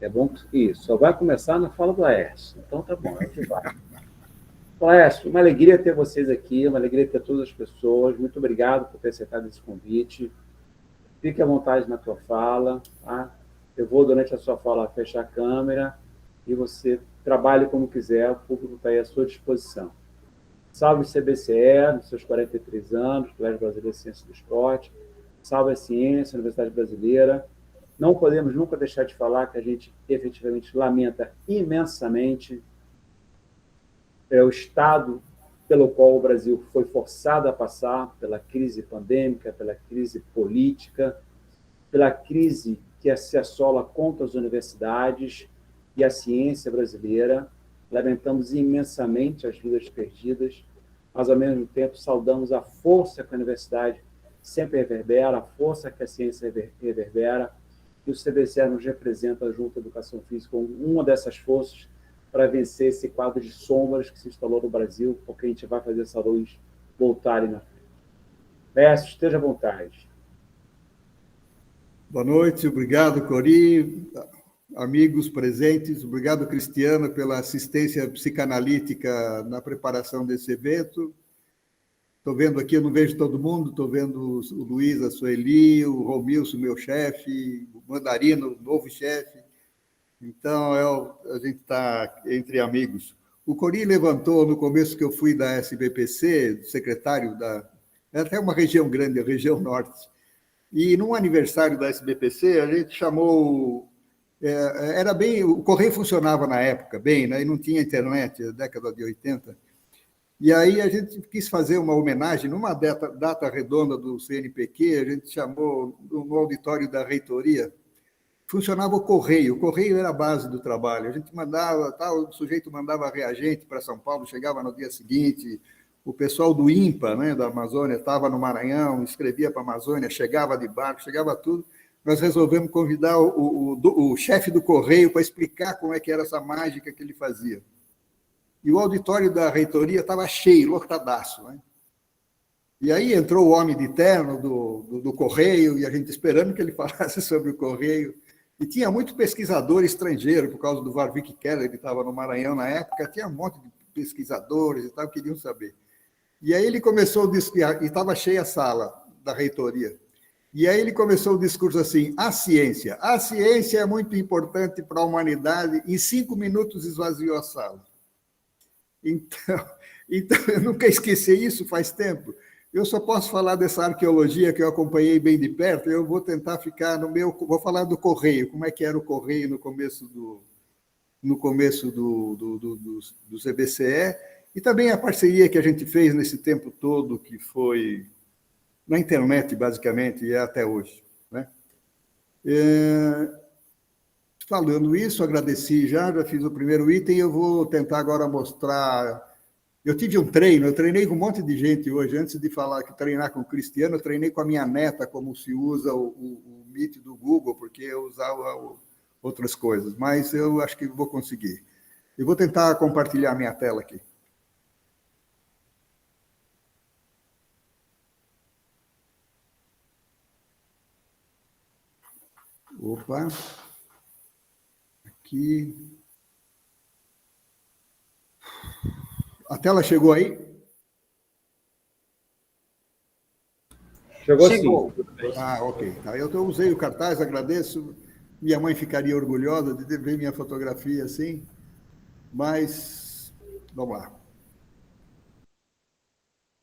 É bom que isso, só vai começar na fala do Laércio. Então tá bom, a gente vai. Laércio, uma alegria ter vocês aqui, uma alegria ter todas as pessoas. Muito obrigado por ter aceitado esse convite. Fique à vontade na tua fala. Tá? Eu vou, durante a sua fala, fechar a câmera e você trabalhe como quiser, o público está aí à sua disposição. Salve o CBCE, nos seus 43 anos, Colégio Brasileiro de Ciência do Esporte. Salve a ciência, a Universidade Brasileira. Não podemos nunca deixar de falar que a gente efetivamente lamenta imensamente o estado pelo qual o Brasil foi forçado a passar, pela crise pandêmica, pela crise política, pela crise que se assola contra as universidades e a ciência brasileira. Lamentamos imensamente as vidas perdidas, mas, ao mesmo tempo, saudamos a força que a universidade sempre reverbera, a força que a ciência reverbera, e o CBCE nos representa, junto à educação física, como uma dessas forças para vencer esse quadro de sombras que se instalou no Brasil, porque a gente vai fazer essa luz voltarem na frente. Mestre, esteja à vontade. Boa noite, obrigado, Cori, amigos presentes, obrigado, Cristiano, pela assistência psicanalítica na preparação desse evento. Estou vendo aqui, eu não vejo todo mundo, estou vendo o Luiz, a Sueli, o Romilson, meu chefe, o Mandarino, o novo chefe. Então, a gente está entre amigos. O Cori levantou, no começo que eu fui da SBPC, secretário da... É até uma região grande, a região norte. E, num aniversário da SBPC, a gente chamou... Era bem... O correio funcionava na época bem, né? E não tinha internet, na década de 80. E aí a gente quis fazer uma homenagem, numa data redonda do CNPq, a gente chamou no auditório da reitoria, funcionava o correio era a base do trabalho, a gente mandava, o sujeito mandava reagente para São Paulo, chegava no dia seguinte, o pessoal do INPA, né, da Amazônia, estava no Maranhão, escrevia para a Amazônia, chegava de barco, chegava tudo, nós resolvemos convidar o chefe do correio para explicar como é que era essa mágica que ele fazia. E o auditório da reitoria estava cheio, lotadaço, né? E aí entrou o homem de terno do correio, e a gente esperando que ele falasse sobre o correio. E tinha muito pesquisador estrangeiro, por causa do Warwick Keller, que estava no Maranhão na época, tinha um monte de pesquisadores e tal, queriam saber. E aí ele começou, e estava cheia a sala da reitoria. E aí ele começou o discurso assim, a ciência é muito importante para a humanidade, em 5 minutos esvaziou a sala. Então, eu nunca esqueci isso, faz tempo. Eu só posso falar dessa arqueologia que eu acompanhei bem de perto, eu vou tentar ficar vou falar do correio, como é que era o correio no começo do CBCE, e também a parceria que a gente fez nesse tempo todo, que foi na internet, basicamente, e é até hoje, né? Falando isso, agradeci já fiz o primeiro item, eu vou tentar agora mostrar... Eu tive um treino, eu treinei com um monte de gente hoje, antes de falar que treinar com o Cristiano, eu treinei com a minha neta, como se usa o Meet do Google, porque eu usava outras coisas, mas eu acho que vou conseguir. Eu vou tentar compartilhar minha tela aqui. Opa! Aqui. A tela chegou aí? Chegou. Sim. Ok. Eu usei o cartaz, agradeço. Minha mãe ficaria orgulhosa de ver minha fotografia assim, mas vamos lá.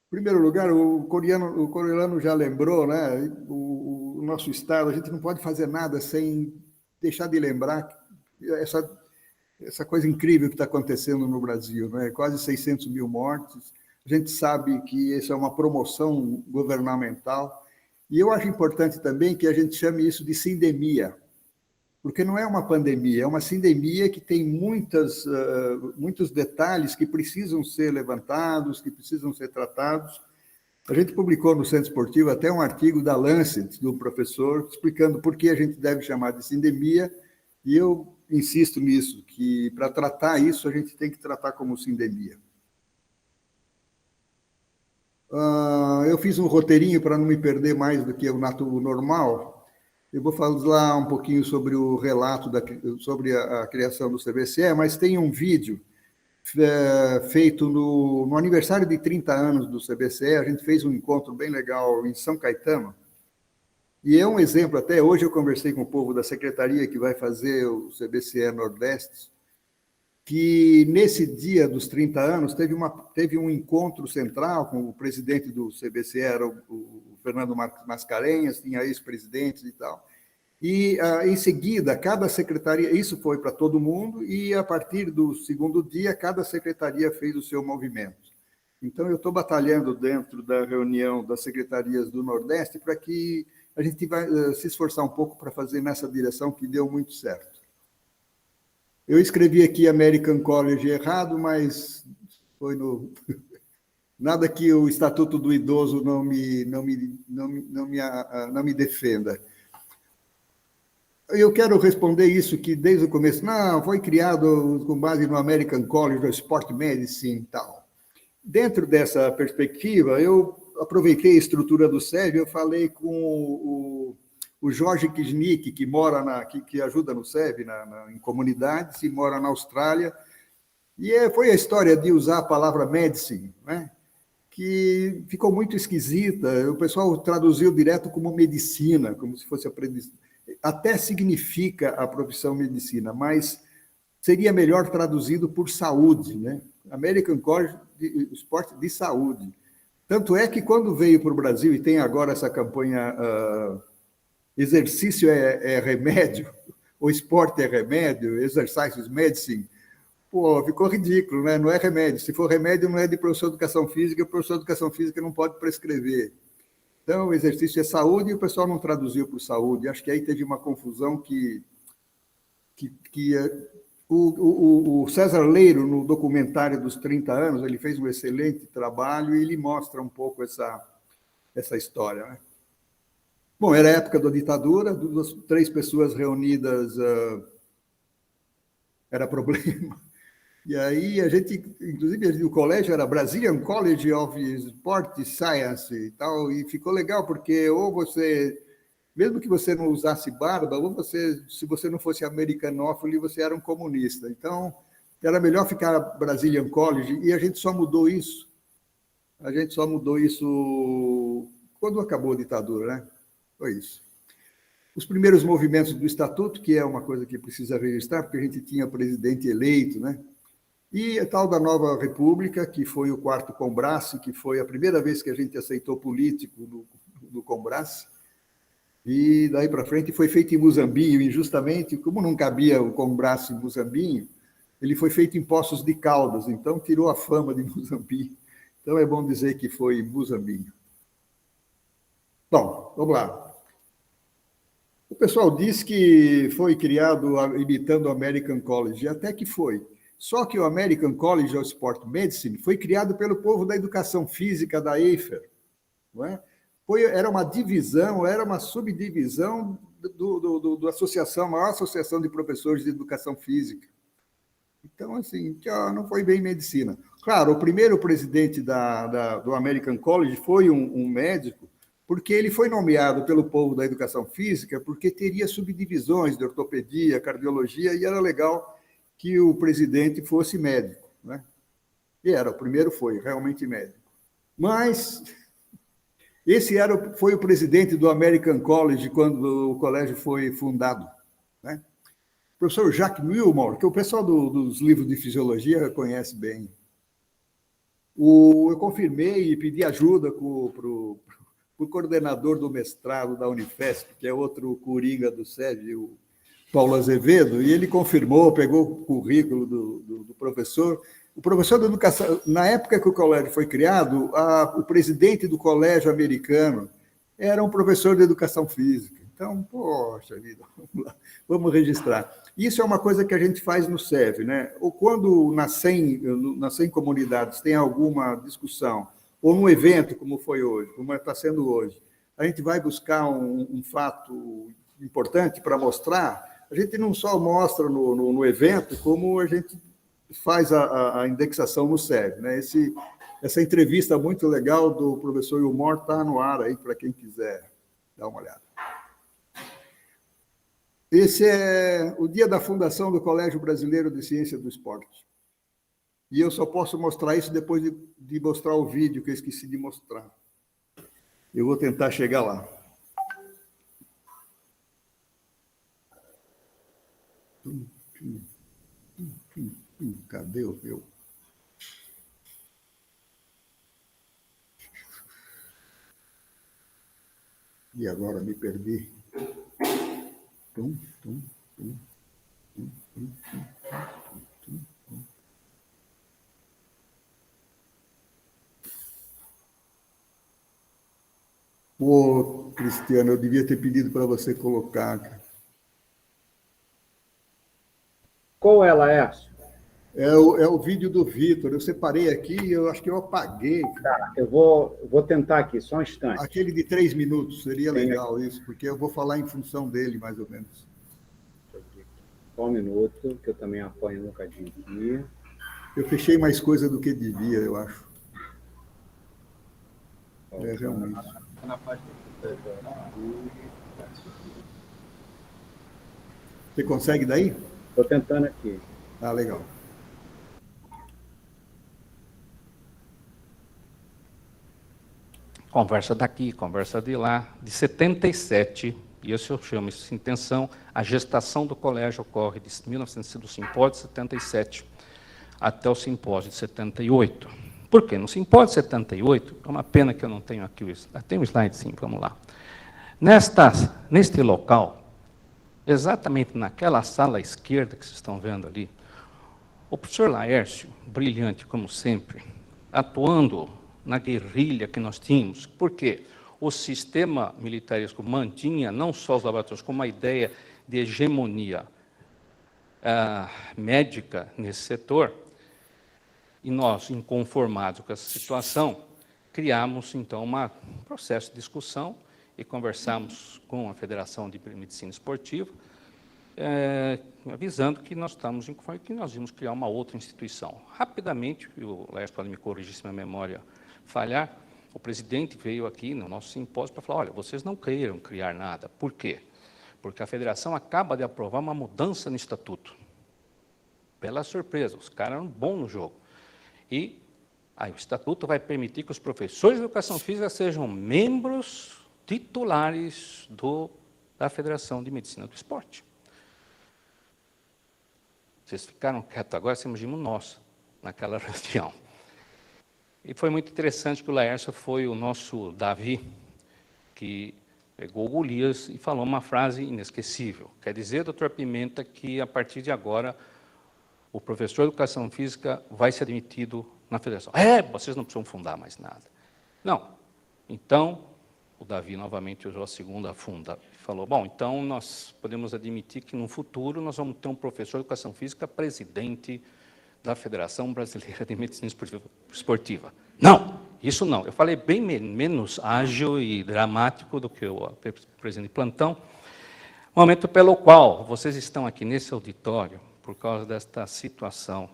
Em primeiro lugar, o coreano já lembrou, né? O nosso estado, a gente não pode fazer nada sem deixar de lembrar essa coisa incrível que está acontecendo no Brasil, né? Quase 600 mil mortes. A gente sabe que isso é uma promoção governamental. E eu acho importante também que a gente chame isso de sindemia, porque não é uma pandemia, é uma sindemia que tem muitos detalhes que precisam ser levantados, que precisam ser tratados. A gente publicou no Centro Esportivo até um artigo da Lancet, do professor, explicando por que a gente deve chamar de sindemia, e eu insisto nisso, que para tratar isso a gente tem que tratar como sindemia. Eu fiz um roteirinho para não me perder mais do que o normal. Eu vou falar um pouquinho sobre o relato, sobre a criação do CBCE, mas tem um vídeo feito no aniversário de 30 anos do CBCE. A gente fez um encontro bem legal em São Caetano, e é um exemplo. Até hoje eu conversei com o povo da secretaria que vai fazer o CBCE Nordeste, que nesse dia dos 30 anos teve um encontro central com o presidente do CBCE, era o Fernando Mascarenhas, tinha ex-presidentes e tal. E, em seguida, cada secretaria, isso foi para todo mundo, e a partir do segundo dia, cada secretaria fez o seu movimento. Então, eu estou batalhando dentro da reunião das secretarias do Nordeste para que a gente vai se esforçar um pouco para fazer nessa direção, que deu muito certo. Eu escrevi aqui American College errado, mas foi no... Nada que o Estatuto do Idoso não me defenda. Eu quero responder isso, que desde o começo, não, foi criado com base no American College of Sport Medicine e tal. Dentro dessa perspectiva, eu aproveitei a estrutura do SEB, eu falei com o Jorge Kisnik, que mora que ajuda no SEB, em comunidades, e mora na Austrália, e foi a história de usar a palavra medicine, né? Que ficou muito esquisita. O pessoal traduziu direto como medicina, como se fosse aprendiz. Até significa a profissão medicina, mas seria melhor traduzido por saúde, né? American College de Esporte de Saúde. Tanto é que quando veio para o Brasil, e tem agora essa campanha exercício é remédio, ou esporte é remédio, exercise is medicine, pô, ficou ridículo, né? Não é remédio. Se for remédio, não é de professor de educação física, o professor de educação física não pode prescrever. Então, o exercício é saúde, e o pessoal não traduziu por saúde. Acho que aí teve uma confusão que o César Leiro, no documentário dos 30 anos, ele fez um excelente trabalho e ele mostra um pouco essa história, né? Bom, era a época da ditadura, 3 pessoas reunidas era problema. E aí a gente, inclusive, o colégio era Brazilian College of Sport Science e tal, e ficou legal, porque ou você, mesmo que você não usasse barba, ou você, se você não fosse americanófilo, você era um comunista. Então, era melhor ficar Brazilian College, e a gente só mudou isso. A gente só mudou isso quando acabou a ditadura, né? Foi isso. Os primeiros movimentos do Estatuto, que é uma coisa que precisa registrar, porque a gente tinha presidente eleito, né? E a tal da Nova República, que foi o 4º Combrace, que foi a primeira vez que a gente aceitou político no Combrace, e daí para frente foi feito em Muzambinho, e justamente, como não cabia o Combrace em Muzambinho, ele foi feito em Poços de Caldas, então tirou a fama de Muzambinho. Então é bom dizer que foi em Muzambinho. Bom, vamos lá. O pessoal diz que foi criado imitando o American College, e até que foi. Só que o American College of Sport Medicine foi criado pelo povo da educação física da EIFER, não é? Era uma divisão, era uma subdivisão da associação, a maior associação de professores de educação física. Então, assim, não foi bem medicina. Claro, o primeiro presidente do American College foi um médico, porque ele foi nomeado pelo povo da educação física, porque teria subdivisões de ortopedia, cardiologia, e era legal que o presidente fosse médico, né? E o primeiro foi realmente médico. Mas esse foi o presidente do American College quando o colégio foi fundado, né? O professor Jacques Wilmore, que o pessoal dos livros de fisiologia conhece bem. Eu confirmei e pedi ajuda para o coordenador do mestrado da Unifesp, que é outro coringa do SED, o Paulo Azevedo, e ele confirmou, pegou o currículo do professor. O professor de educação, na época que o colégio foi criado, o presidente do colégio americano era um professor de educação física. Então, poxa vida, vamos registrar. Isso é uma coisa que a gente faz no SEV, né? Ou quando nas 100 comunidades tem alguma discussão, ou num evento, como foi hoje, como está sendo hoje, a gente vai buscar um fato importante para mostrar. A gente não só mostra no evento, como a gente faz a indexação no SEV, né? Essa entrevista muito legal do professor Wilmore está no ar aí, para quem quiser dar uma olhada. Esse é o dia da fundação do Colégio Brasileiro de Ciência do Esporte. E eu só posso mostrar isso depois de mostrar o vídeo que eu esqueci de mostrar. Eu vou tentar chegar lá. Cadê o meu? E agora me perdi. Pô, Cristiano, eu devia ter pedido para você colocar. Qual é, Laércio? É o vídeo do Vitor. Eu separei aqui, eu acho que eu apaguei. Tá, eu vou tentar aqui, só um instante. Aquele de 3 minutos, seria legal isso, porque eu vou falar em função dele, mais ou menos. Só um minuto, que eu também apanho um bocadinho aqui. Eu fechei mais coisa do que devia, eu acho. É, realmente. Na página. Você consegue daí? Estou tentando aqui. Ah, legal. Conversa daqui, conversa de lá, de 77, e isso eu chamo essa intenção, a gestação do colégio ocorre de 1900, do simpósio de 77 até o simpósio de 78. Por quê? No simpósio de 78, é uma pena que eu não tenho aqui o slide, tem um slide sim, vamos lá. Neste local, exatamente naquela sala à esquerda que vocês estão vendo ali, o professor Laércio, brilhante como sempre, atuando na guerrilha que nós tínhamos, porque o sistema militaresco mantinha não só os laboratórios, como a ideia de hegemonia médica nesse setor, e nós, inconformados com essa situação, criamos, então, um processo de discussão e conversamos com a Federação de Medicina Esportiva, avisando que nós estamos inconformados, que nós íamos criar uma outra instituição. Rapidamente, e o Laércio pode me corrigir se minha memória falhar, o presidente veio aqui no nosso simpósio para falar, olha, vocês não queiram criar nada. Por quê? Porque a federação acaba de aprovar uma mudança no estatuto. Pela surpresa, os caras eram bons no jogo. E aí o estatuto vai permitir que os professores de educação física sejam membros titulares da Federação de Medicina do Esporte. Vocês ficaram quietos agora, você imagina nós, naquela reunião. E foi muito interessante que o Laércio foi o nosso Davi, que pegou o Golias e falou uma frase inesquecível. Quer dizer, doutor Pimenta, que a partir de agora o professor de educação física vai ser admitido na federação. Vocês não precisam fundar mais nada. Não. Então, o Davi novamente usou a segunda funda e falou, bom, então nós podemos admitir que no futuro nós vamos ter um professor de educação física presidente da Federação Brasileira de Medicina Esportiva. Não, isso não. Eu falei bem menos ágil e dramático do que o presidente de plantão, momento pelo qual vocês estão aqui nesse auditório por causa desta situação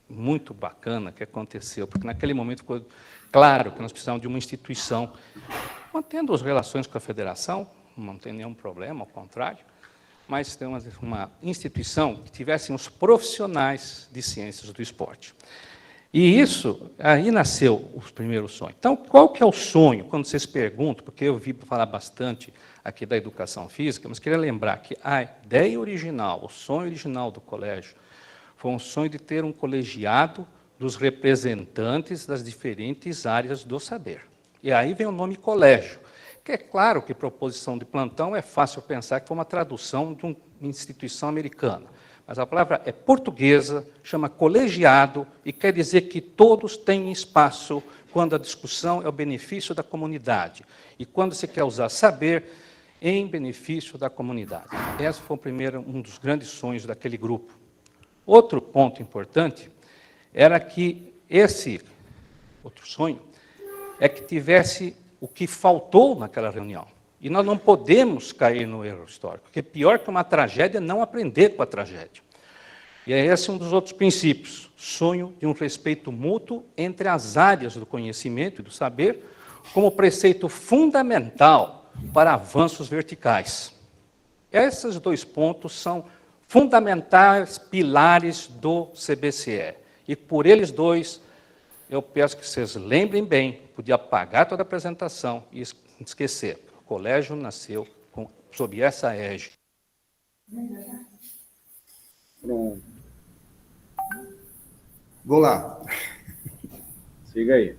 muito bacana que aconteceu, porque naquele momento ficou claro que nós precisamos de uma instituição, mantendo as relações com a federação, não tem nenhum problema, ao contrário, mas tem uma instituição que tivesse os profissionais de ciências do esporte. E isso, aí nasceu os primeiros sonhos. Então, qual que é o sonho? Quando vocês perguntam, porque eu vi falar bastante aqui da educação física, mas queria lembrar que a ideia original, o sonho original do colégio, foi um sonho de ter um colegiado dos representantes das diferentes áreas do saber. E aí vem o nome colégio, que é claro que proposição de plantão é fácil pensar que foi uma tradução de uma instituição americana. Mas a palavra é portuguesa, chama colegiado, e quer dizer que todos têm espaço quando a discussão é o benefício da comunidade. E quando se quer usar saber em benefício da comunidade. Esse foi um dos grandes sonhos daquele grupo. Outro ponto importante era que esse outro sonho é que tivesse o que faltou naquela reunião. E nós não podemos cair no erro histórico, porque pior que uma tragédia é não aprender com a tragédia. E é esse um dos outros princípios, sonho de um respeito mútuo entre as áreas do conhecimento e do saber, como preceito fundamental para avanços verticais. Esses dois pontos são fundamentais pilares do CBCE. E por eles dois, eu peço que vocês lembrem bem, podia apagar toda a apresentação e esquecer. O colégio nasceu sob essa égide. Pronto. Vou lá. Siga aí.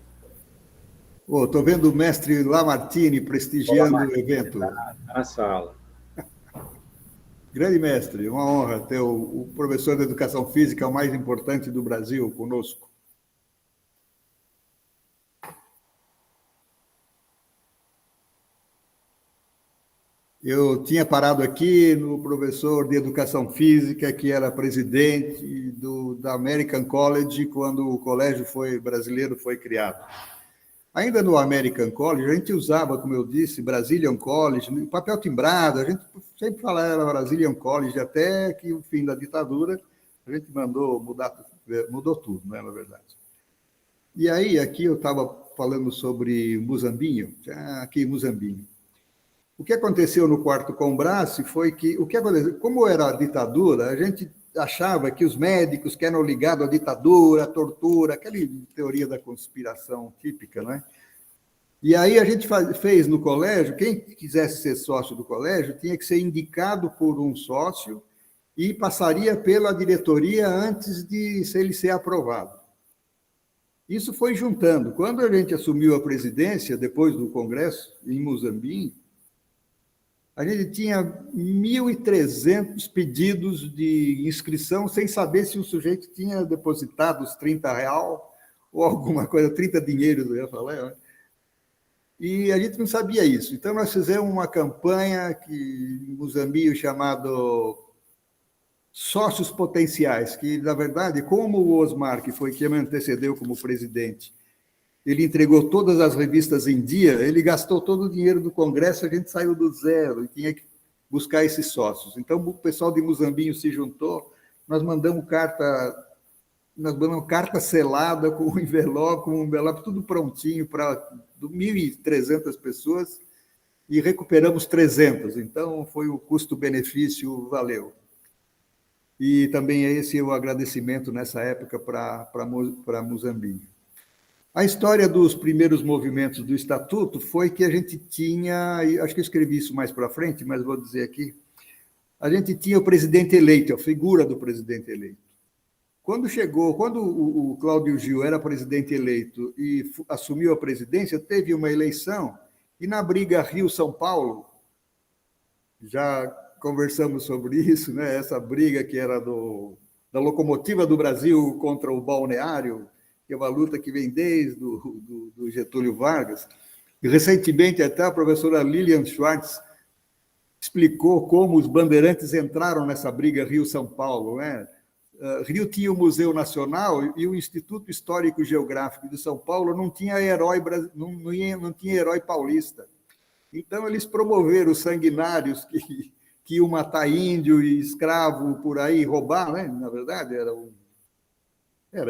Estou vendo o mestre Lamartine prestigiando o evento. Está na sala. Grande mestre, uma honra ter o professor de Educação Física, o mais importante do Brasil, conosco. Eu tinha parado aqui no professor de Educação Física, que era presidente da American College, quando o colégio brasileiro foi criado. Ainda no American College, a gente usava, como eu disse, Brazilian College, papel timbrado, a gente sempre falava era Brazilian College, até que o fim da ditadura, a gente mandou mudou tudo, não é, na verdade. E aí, aqui eu estava falando sobre Muzambinho, aqui Muzambinho. O que aconteceu no quarto Combrace foi que, como era a ditadura, a gente achava que os médicos que eram ligados à ditadura, à tortura, aquela teoria da conspiração típica, né? E aí a gente fez no colégio, quem quisesse ser sócio do colégio tinha que ser indicado por um sócio e passaria pela diretoria antes de ele ser aprovado. Isso foi juntando. Quando a gente assumiu a presidência, depois do congresso, em Muzambinho, a gente tinha 1.300 pedidos de inscrição, sem saber se o sujeito tinha depositado os R$30 ou alguma coisa, 30 dinheiros, eu ia falar, né? E a gente não sabia isso. Então, nós fizemos uma campanha em Muzambinho chamado Sócios Potenciais, que, na verdade, como o Osmar, que foi quem me antecedeu como presidente, ele entregou todas as revistas em dia, ele gastou todo o dinheiro do Congresso, a gente saiu do zero e tinha que buscar esses sócios. Então, o pessoal de Muzambinho se juntou, nós mandamos carta selada com um envelope, tudo prontinho para 1.300 pessoas e recuperamos 300. Então, foi o custo-benefício, valeu. E também esse é o agradecimento nessa época para Muzambinho. A história dos primeiros movimentos do Estatuto foi que a gente tinha, acho que eu escrevi isso mais para frente, mas vou dizer aqui, a gente tinha o presidente eleito, a figura do presidente eleito. Quando o Cláudio Gil era presidente eleito e assumiu a presidência, teve uma eleição, e na briga Rio-São Paulo, já conversamos sobre isso, né? Essa briga que era da locomotiva do Brasil contra o balneário, que é uma luta que vem desde do Getúlio Vargas. E, recentemente, até a professora Lilian Schwartz explicou como os bandeirantes entraram nessa briga Rio-São Paulo, né? Rio tinha o Museu Nacional e o Instituto Histórico Geográfico de São Paulo não tinha herói paulista. Então, eles promoveram os sanguinários que iam matar índio e escravo por aí, roubar, né? Na verdade, era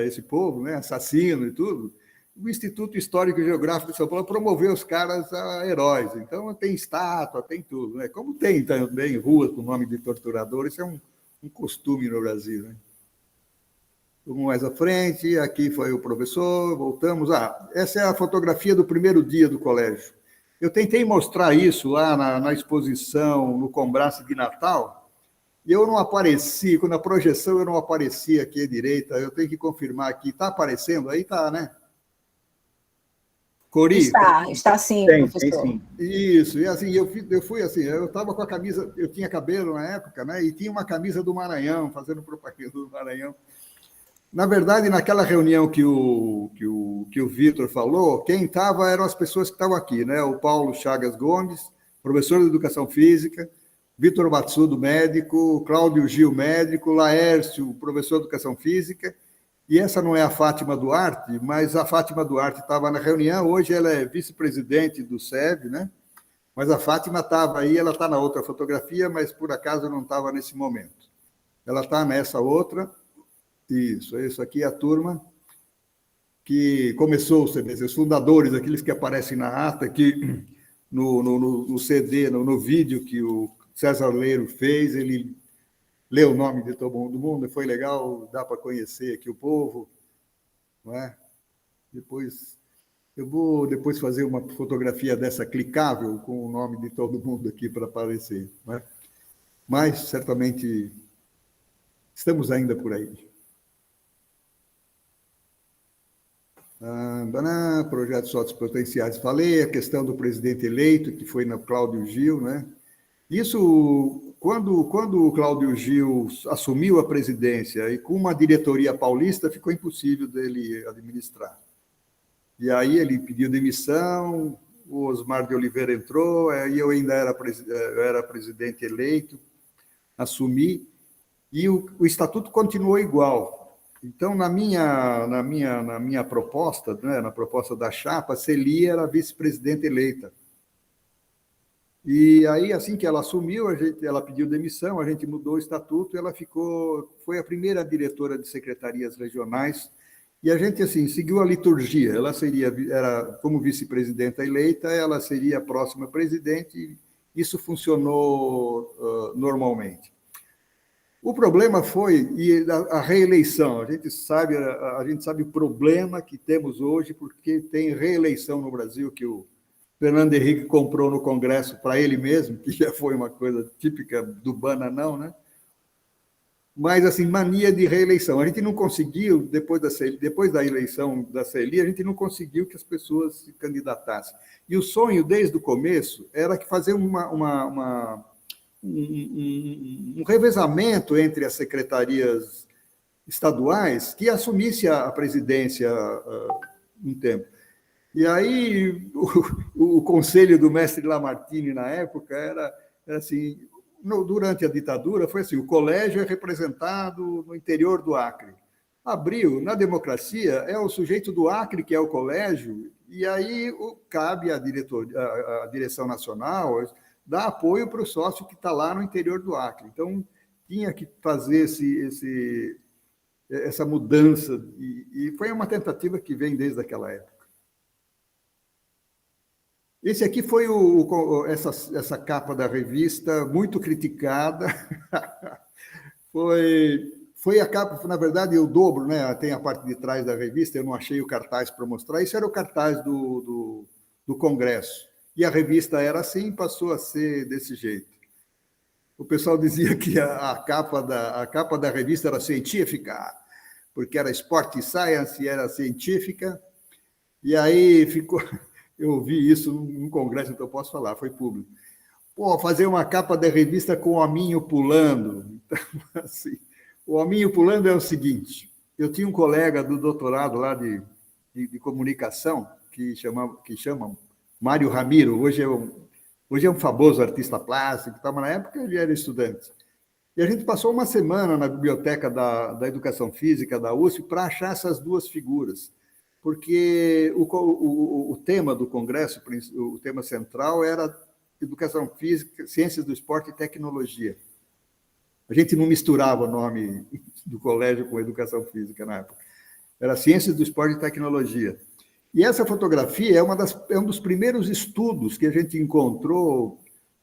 esse povo, né? Assassino e tudo. O Instituto Histórico e Geográfico de São Paulo promoveu os caras a heróis. Então, tem estátua, tem tudo, né? Como tem também ruas com o nome de torturador, isso é um costume no Brasil, né? Vamos mais à frente, aqui foi o professor, voltamos. Essa é a fotografia do primeiro dia do colégio. Eu tentei mostrar isso lá na exposição, no Combrace de Natal, e eu não apareci, na projeção eu não apareci aqui à direita, eu tenho que confirmar aqui. Está aparecendo? Aí está, né? Cori? Está sim, professor. Tem sim. Isso, e assim, eu fui assim, eu estava com a camisa, eu tinha cabelo na época, né? E tinha uma camisa do Maranhão, fazendo propaganda do Maranhão. Na verdade, naquela reunião que o Vitor falou, quem estava eram as pessoas que estavam aqui, né? O Paulo Chagas Gomes, professor de Educação Física, Vitor Matsudo, médico, Cláudio Gil, médico, Laércio, professor de Educação Física, e essa não é a Fátima Duarte, mas a Fátima Duarte estava na reunião, hoje ela é vice-presidente do SEB, né? Mas a Fátima estava aí, ela está na outra fotografia, mas por acaso não estava nesse momento. Ela está nessa outra. Isso aqui é a turma que começou o CBC, os fundadores, aqueles que aparecem na ata, aqui no CD, no vídeo que o César Leiro fez, ele leu o nome de todo mundo, foi legal, dá para conhecer aqui o povo, não é? Depois, eu vou depois fazer uma fotografia dessa clicável com o nome de todo mundo aqui para aparecer, não é? Mas, certamente, estamos ainda por aí. Projetos sociopotenciais, falei, a questão do presidente eleito, que foi na Cláudio Gil, né? Isso, quando o Cláudio Gil assumiu a presidência e com uma diretoria paulista, ficou impossível dele administrar. E aí ele pediu demissão, o Osmar de Oliveira entrou, aí eu ainda era presidente eleito, assumi, e o estatuto continuou igual. Então, na minha proposta, né, na proposta da chapa, Celi era vice-presidente eleita. E aí, assim que ela assumiu, ela pediu demissão, a gente mudou o estatuto, e ela foi a primeira diretora de secretarias regionais, e a gente, assim, seguiu a liturgia. Ela era como vice-presidenta eleita, ela seria a próxima presidente, e isso funcionou normalmente. O problema foi a reeleição. A gente sabe o problema que temos hoje, porque tem reeleição no Brasil, que o Fernando Henrique comprou no Congresso para ele mesmo, que já foi uma coisa típica do Bananão, né? Mas, assim, mania de reeleição. A gente não conseguiu, depois da eleição da Celi, a gente não conseguiu que as pessoas se candidatassem. E o sonho, desde o começo, era que fazer um revezamento entre as secretarias estaduais que assumisse a presidência um tempo. E aí o conselho do mestre Lamartine, na época, era assim, durante a ditadura, foi assim, o colégio é representado no interior do Acre. Abril, na democracia, é o sujeito do Acre que é o colégio, e aí cabe à direção nacional dar apoio para o sócio que está lá no interior do Acre. Então, tinha que fazer essa mudança, e foi uma tentativa que vem desde aquela época. Esse aqui foi essa capa da revista, muito criticada. Foi a capa, na verdade, eu dobro, né? Tem a parte de trás da revista, eu não achei o cartaz para mostrar. Isso era o cartaz do Congresso. E a revista era assim, passou a ser desse jeito. O pessoal dizia que a capa da revista era científica, porque era Sport Science e era científica. E aí ficou... Eu ouvi isso num congresso, então eu posso falar, foi público. Pô, fazer uma capa da revista com o hominho pulando. Então, assim, o hominho pulando é o seguinte, eu tinha um colega do doutorado lá de comunicação, que chama Mário Ramiro, hoje é um famoso artista plástico, mas na época ele era estudante. E a gente passou uma semana na biblioteca da Educação Física da USP para achar essas duas figuras, porque o tema do congresso, o tema central era Educação Física, Ciências do Esporte e Tecnologia. A gente não misturava o nome do colégio com Educação Física na época. Era Ciências do Esporte e Tecnologia. E essa fotografia é um dos primeiros estudos que a gente encontrou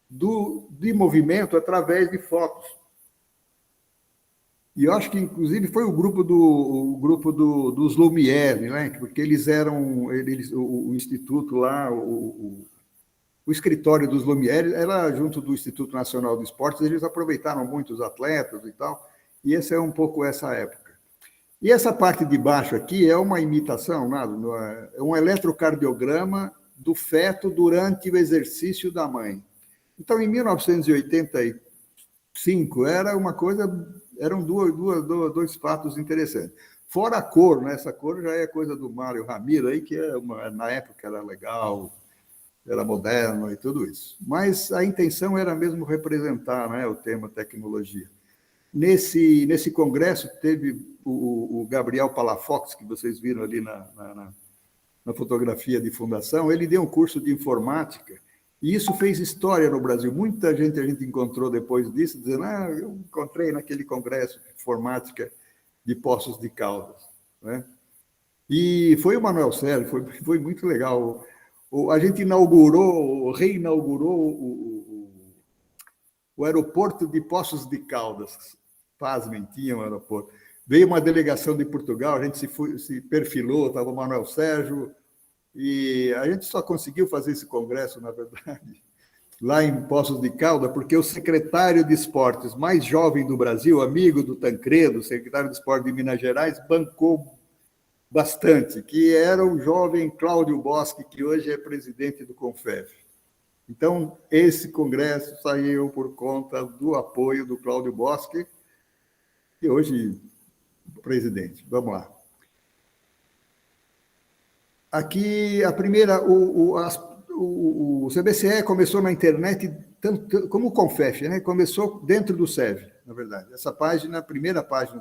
de movimento através de fotos. E eu acho que, inclusive, foi o grupo dos Lumière, né? Porque o instituto lá, o escritório dos Lumière era junto do Instituto Nacional de Esportes, eles aproveitaram muito os atletas e tal, e essa é um pouco essa época. E essa parte de baixo aqui é uma imitação, é um eletrocardiograma do feto durante o exercício da mãe. Então, em 1985, eram dois fatos interessantes. Fora a cor, né? Essa cor já é coisa do Mário Ramiro, aí, que na época era legal, era moderno e tudo isso. Mas a intenção era mesmo representar, né, o tema tecnologia. Nesse congresso teve o Gabriel Palafox, que vocês viram ali na fotografia de fundação, ele deu um curso de informática, e isso fez história no Brasil. Muita gente a gente encontrou depois disso, dizendo, eu encontrei naquele congresso de informática de Poços de Caldas, né? E foi o Manuel Sérgio, foi muito legal. A gente reinaugurou o aeroporto de Poços de Caldas. Pasmem, tinha um aeroporto. Veio uma delegação de Portugal, a gente se perfilou, estava o Manuel Sérgio, e a gente só conseguiu fazer esse congresso, na verdade, lá em Poços de Caldas, porque o secretário de esportes mais jovem do Brasil, amigo do Tancredo, secretário de esportes de Minas Gerais, bancou bastante, que era o jovem Cláudio Boschi, que hoje é presidente do CONFEF. Então, esse congresso saiu por conta do apoio do Cláudio Boschi, que hoje é presidente. Vamos lá. Aqui, a primeira, o CBCE começou na internet, tanto, como o CONFEF, né? Começou dentro do SEV, na verdade. Essa página, a primeira página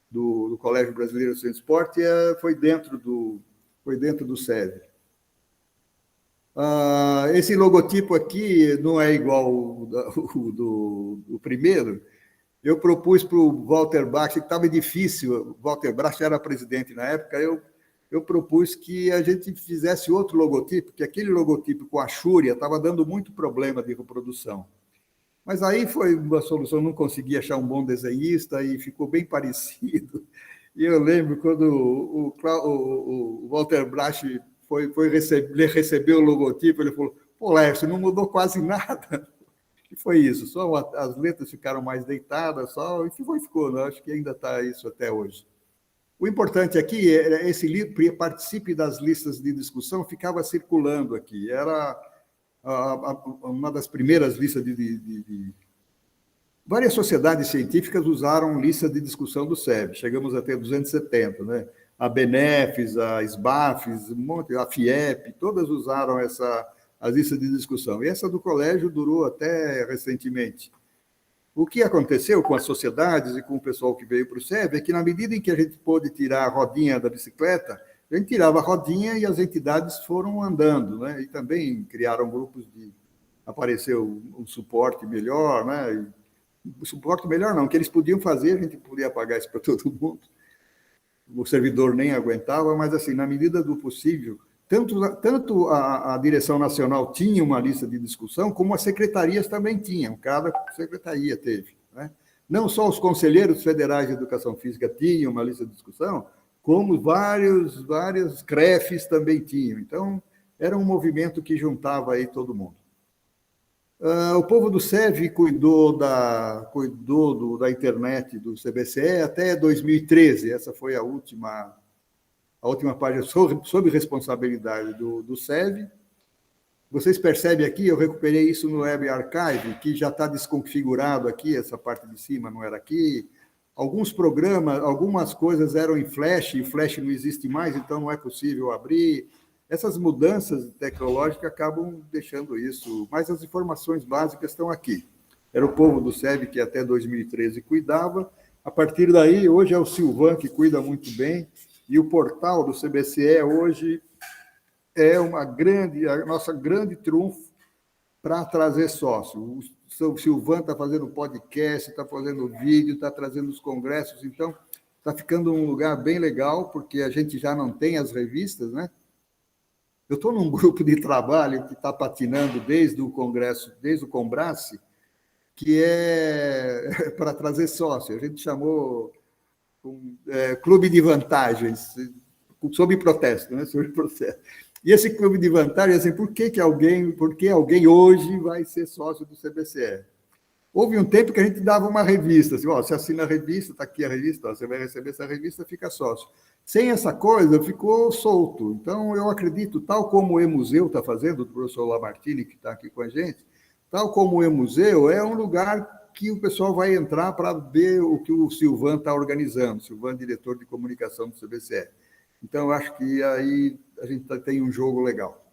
do Colégio Brasileiro de Ciência e Esporte foi dentro do SEV. Esse logotipo aqui não é igual o do primeiro. Eu propus para o Walter Bach, que estava difícil, o Walter Bach era presidente na época, eu propus que a gente fizesse outro logotipo, porque aquele logotipo com a Xúria estava dando muito problema de reprodução. Mas aí foi uma solução, não consegui achar um bom desenhista e ficou bem parecido. E eu lembro quando o Walter Brach receber o logotipo, ele falou: pô, Lércio, não mudou quase nada. E foi isso, só as letras ficaram mais deitadas, só, e ficou. Né? Acho que ainda está isso até hoje. O importante aqui é esse livro, participe das listas de discussão, ficava circulando aqui. Era uma das primeiras listas Várias sociedades científicas usaram lista de discussão do SEB, chegamos a ter 270, né? A Benefis, a SBAFES, a FIEP, todas usaram as listas de discussão. E essa do colégio durou até recentemente. O que aconteceu com as sociedades e com o pessoal que veio para o SEB é que, na medida em que a gente pôde tirar a rodinha da bicicleta, a gente tirava a rodinha e as entidades foram andando, né? E também criaram grupos apareceu um suporte melhor, né? Suporte melhor não, o que eles podiam fazer, a gente podia pagar isso para todo mundo. O servidor nem aguentava, mas, assim, na medida do possível, tanto a direção nacional tinha uma lista de discussão, como as secretarias também tinham, cada secretaria teve. Né? Não só os conselheiros federais de educação física tinham uma lista de discussão, como vários CREFs também tinham. Então, era um movimento que juntava aí todo mundo. O povo do SEV cuidou da internet do CBCE até 2013, essa foi a última página sob responsabilidade do SEV. Vocês percebem aqui, eu recuperei isso no Web Archive, que já está desconfigurado aqui, essa parte de cima não era aqui. Alguns programas, algumas coisas eram em Flash, e Flash não existe mais, então não é possível abrir. Essas mudanças tecnológicas acabam deixando isso, mas as informações básicas estão aqui. Era o povo do SEB que até 2013 cuidava. A partir daí, hoje é o Silvan que cuida muito bem, e o portal do CBCE hoje é a nossa grande trunfo para trazer sócio. O Silvan está fazendo podcast, está fazendo vídeo, está trazendo os congressos, então está ficando um lugar bem legal, porque a gente já não tem as revistas, né? Eu estou num grupo de trabalho que está patinando desde o Congresso, desde o Combrace, que é para trazer sócio. A gente chamou Clube de Vantagens, sob protesto, né? Sob processo. E esse Clube de Vantagens, assim, por que alguém hoje vai ser sócio do CBCE? Houve um tempo que a gente dava uma revista, assim, você assina a revista, está aqui a revista, você vai receber essa revista, fica sócio. Sem essa coisa, ficou solto. Então, eu acredito, tal como o E-Museu está fazendo, o professor Lamartine, que está aqui com a gente, tal como o E-Museu é um lugar que o pessoal vai entrar para ver o que o Silvan está organizando, Silvan, diretor de comunicação do CBCE. Então, eu acho que aí a gente tem um jogo legal.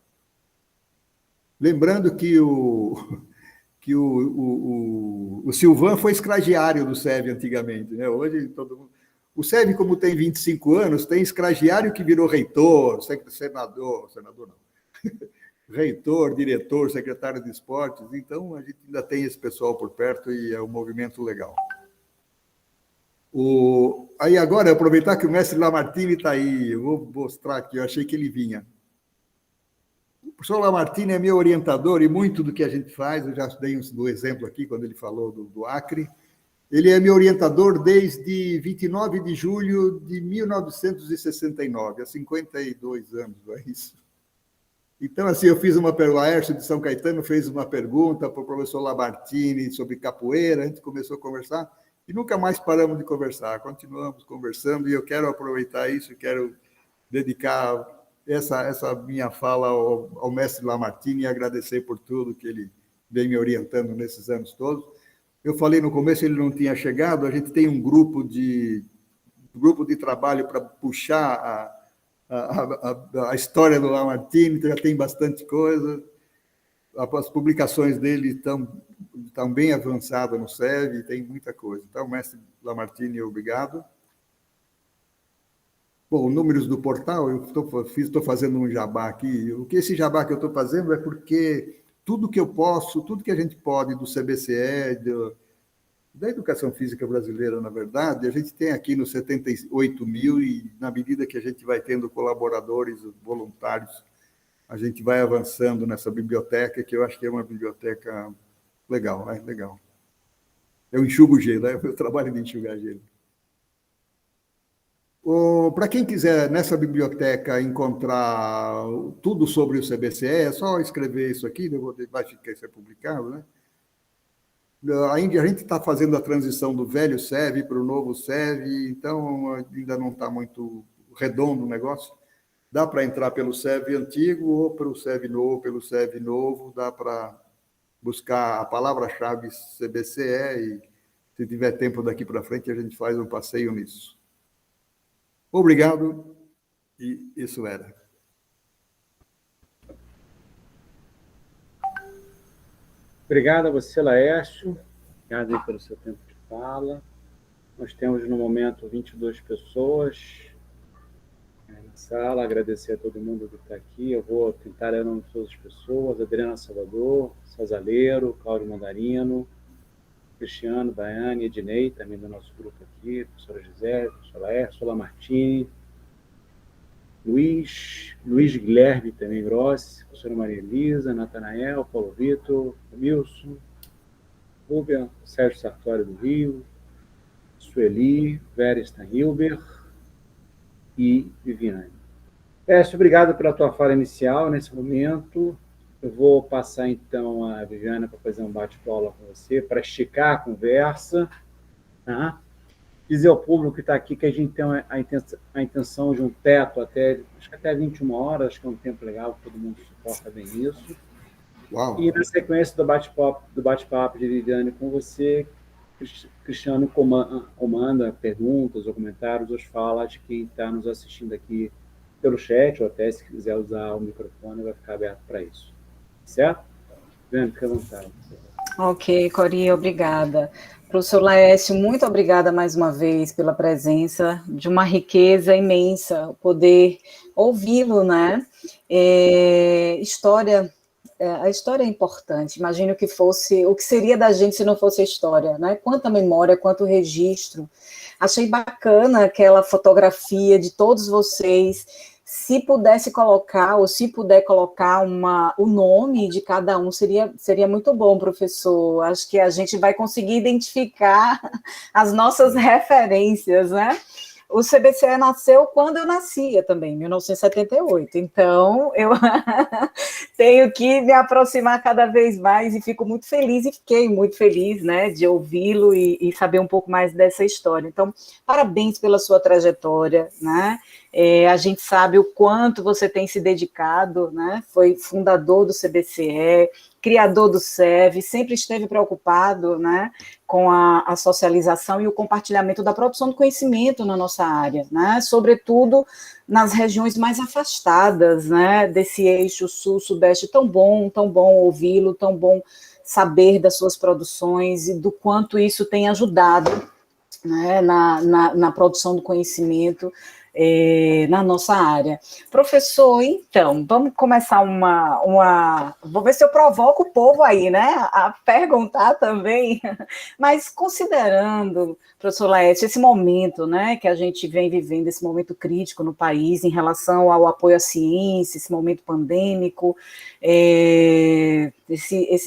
Lembrando que o Silvan foi escragiário do SEB antigamente, né? Hoje todo mundo... O SEB, como tem 25 anos, tem escragiário que virou reitor, senador não, reitor, diretor, secretário de esportes, então a gente ainda tem esse pessoal por perto e é um movimento legal. Aí agora, aproveitar que o mestre Lamartine está aí, eu vou mostrar aqui, eu achei que ele vinha. professor Lamartine é meu orientador e muito do que a gente faz, eu já dei um exemplo aqui, quando ele falou do Acre. Ele é meu orientador desde 29 de julho de 1969, há 52 anos, não é isso? Então, assim, eu fiz o Laércio de São Caetano fez uma pergunta para o professor Lamartine sobre capoeira, a gente começou a conversar e nunca mais paramos de conversar, continuamos conversando e eu quero aproveitar isso, quero dedicar essa minha fala ao mestre Lamartine e agradecer por tudo que ele vem me orientando nesses anos todos. Eu falei no começo, ele não tinha chegado, a gente tem um grupo de trabalho para puxar a história do Lamartine, já tem bastante coisa, as publicações dele estão bem avançadas no SEV, tem muita coisa. Então, mestre Lamartine, obrigado. Bom, números do portal, eu estou fazendo um jabá aqui. Esse jabá que eu estou fazendo é porque tudo que eu posso, tudo que a gente pode do CBCE, da educação física brasileira, na verdade, a gente tem aqui nos 78 mil e, na medida que a gente vai tendo colaboradores voluntários, a gente vai avançando nessa biblioteca, que eu acho que é uma biblioteca legal, né? Legal. Eu enxugo gelo, né? Eu trabalho de enxugar gelo. Para quem quiser, nessa biblioteca, encontrar tudo sobre o CBCE, é só escrever isso aqui, vai ficar ser publicado, né? A gente está fazendo a transição do velho SEV para o novo SEV, então ainda não está muito redondo o negócio. Dá para entrar pelo SEV antigo ou pelo SEV novo, dá para buscar a palavra-chave CBCE e, se tiver tempo daqui para frente, a gente faz um passeio nisso. Obrigado, e isso era. Obrigado a você, Laércio. Obrigado aí pelo seu tempo de fala. Nós temos, no momento, 22 pessoas na sala. Agradecer a todo mundo que está aqui. Eu vou tentar ler o nome de todas as pessoas. Adriana Salvador, Sazaleiro, Cláudio Mandarino, Cristiano, Daiane, Ednei, também do nosso grupo aqui, professora Gisele, professor Laércio, Lamartine, Luiz Guilherme também Grossi, professora Maria Elisa, Natanael, Paulo Vitor, Wilson, Rubia, Sérgio Sartori do Rio, Sueli, Vera Stanhilber e Viviane. Pércio, obrigado pela tua fala inicial nesse momento. Eu vou passar, então, a Viviane para fazer um bate-bola com você, para esticar a conversa. Tá? Dizer ao público que está aqui que a gente tem a intenção de um teto até 21 horas, acho que é um tempo legal, todo mundo suporta bem isso. Uau. E na sequência do bate-papo de Viviane com você, Cristiano comanda perguntas ou comentários ou falas de quem está nos assistindo aqui pelo chat, ou até se quiser usar o microfone, vai ficar aberto para isso. Certo? Viviane, fica à vontade. Ok, Cori, obrigada. Professor Laércio, muito obrigada mais uma vez pela presença, de uma riqueza imensa, poder ouvi-lo, né? A história é importante, imagino que fosse, o que seria da gente se não fosse a história, né? Quanta memória, quanto registro. Achei bacana aquela fotografia de todos vocês. Se pudesse colocar, ou se puder colocar o nome de cada um, seria muito bom, professor. Acho que a gente vai conseguir identificar as nossas referências, né? O CBCE nasceu quando eu nascia também, em 1978. Então, eu tenho que me aproximar cada vez mais e fico muito feliz, e fiquei muito feliz, né, de ouvi-lo e saber um pouco mais dessa história. Então, parabéns pela sua trajetória, né? A gente sabe o quanto você tem se dedicado, né? Foi fundador do CBCE, criador do SEV, sempre esteve preocupado, né, com a socialização e o compartilhamento da produção do conhecimento na nossa área, né, sobretudo nas regiões mais afastadas, né, desse eixo sul-sudeste. Tão bom ouvi-lo, tão bom saber das suas produções e do quanto isso tem ajudado, né, na produção do conhecimento. na nossa área. Professor, então, vamos começar vou ver se eu provoco o povo aí, né, a perguntar também, mas considerando, professor Laércio, esse momento, né, que a gente vem vivendo, esse momento crítico no país em relação ao apoio à ciência, esse momento pandêmico, esse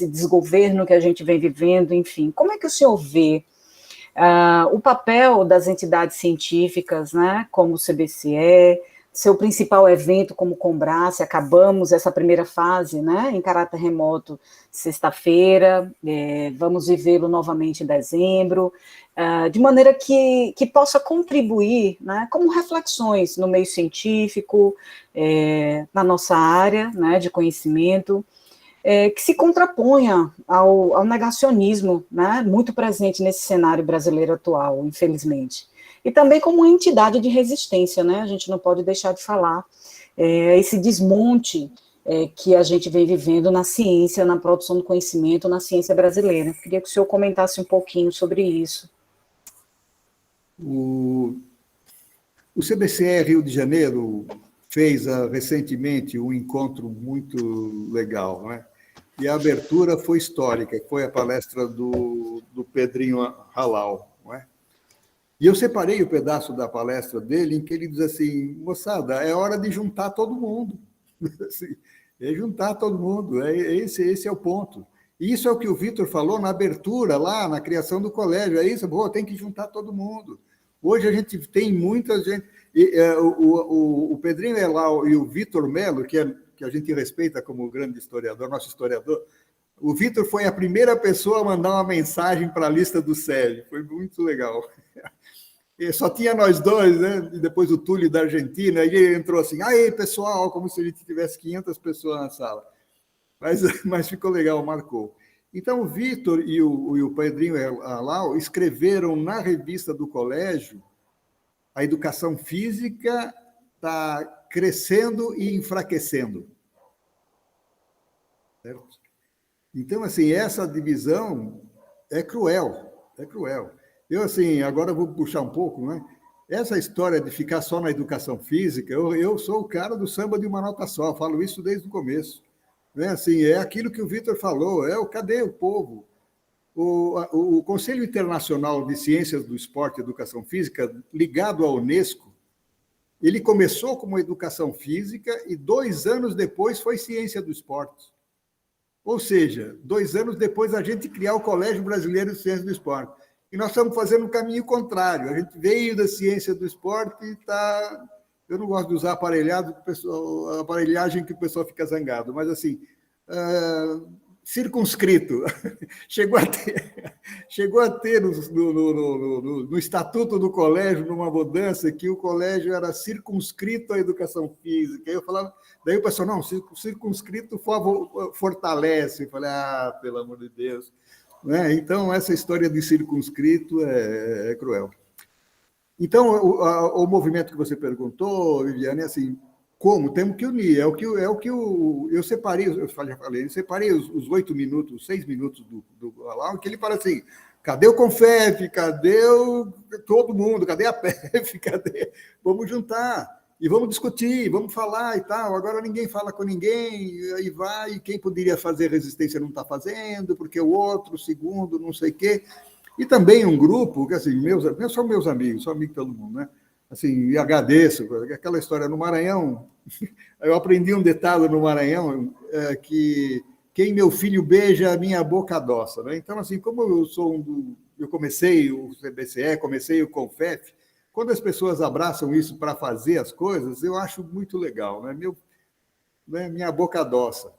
desgoverno que a gente vem vivendo, enfim, como é que o senhor vê o papel das entidades científicas, né, como o CBCE, seu principal evento como Combrace, acabamos essa primeira fase, né, em caráter remoto, sexta-feira, vamos vivê-lo novamente em dezembro, de maneira que possa contribuir, né, como reflexões no meio científico, na nossa área, né, de conhecimento, que se contraponha ao negacionismo, né, muito presente nesse cenário brasileiro atual, infelizmente. E também como uma entidade de resistência, né, a gente não pode deixar de falar esse desmonte que a gente vem vivendo na ciência, na produção do conhecimento, na ciência brasileira. Queria que o senhor comentasse um pouquinho sobre isso. O CBCE Rio de Janeiro fez recentemente um encontro muito legal, né? E a abertura foi histórica, foi a palestra do Pedrinho Halal, não é? E eu separei o pedaço da palestra dele em que ele diz assim, moçada, é hora de juntar todo mundo. Assim, é juntar todo mundo, esse é o ponto. E isso é o que o Vitor falou na abertura, lá na criação do colégio, é isso, tem que juntar todo mundo. Hoje a gente tem muita gente... o Pedrinho Halal e o Vitor Melo, que a gente respeita como grande historiador, nosso historiador, o Vitor foi a primeira pessoa a mandar uma mensagem para a lista do CEL, foi muito legal. E só tinha nós dois, né? E depois o Túlio da Argentina, e ele entrou assim, aí pessoal, como se a gente tivesse 500 pessoas na sala. Mas ficou legal, marcou. Então o Vitor e o Pedrinho Halal escreveram na revista do colégio a educação física está crescendo e enfraquecendo. Certo? Então, assim, essa divisão é cruel, é cruel. Eu, assim, agora vou puxar um pouco, né? Essa história de ficar só na educação física, eu sou o cara do samba de uma nota só, falo isso desde o começo. Né? Assim, é aquilo que o Vitor falou, cadê o povo? O Conselho Internacional de Ciências do Esporte e Educação Física, ligado à Unesco, ele começou como educação física e 2 anos depois foi ciência do esporte. Ou seja, 2 anos depois a gente criar o Colégio Brasileiro de Ciências do Esporte. E nós estamos fazendo um caminho contrário. A gente veio da ciência do esporte e está... Eu não gosto de usar aparelhagem que o pessoal fica zangado, mas assim... circunscrito. Chegou a ter no estatuto do colégio, numa mudança, que o colégio era circunscrito à educação física. Eu falava, daí o pessoal, não, circunscrito fortalece. Eu falei, pelo amor de Deus. Né? Então, essa história de circunscrito é cruel. Então, o movimento que você perguntou, Viviane, é assim, como? Temos que unir. Eu separei, eu separei os 8 minutos, os 6 minutos do Halal, que ele fala assim, cadê o Confef? Cadê todo mundo? Cadê a PEF? Vamos juntar e vamos discutir, vamos falar e tal. Agora ninguém fala com ninguém, aí vai, e quem poderia fazer resistência não está fazendo, porque o outro, o segundo, não sei o quê. E também um grupo, que assim, são meus amigos, sou amigo de todo mundo, né? Assim, e agradeço, aquela história no Maranhão, eu aprendi um ditado no Maranhão, que quem meu filho beija, a minha boca adoça. Né? Então, assim, como eu comecei o CBCE, comecei o Confef, quando as pessoas abraçam isso para fazer as coisas, eu acho muito legal, né? Minha boca adoça.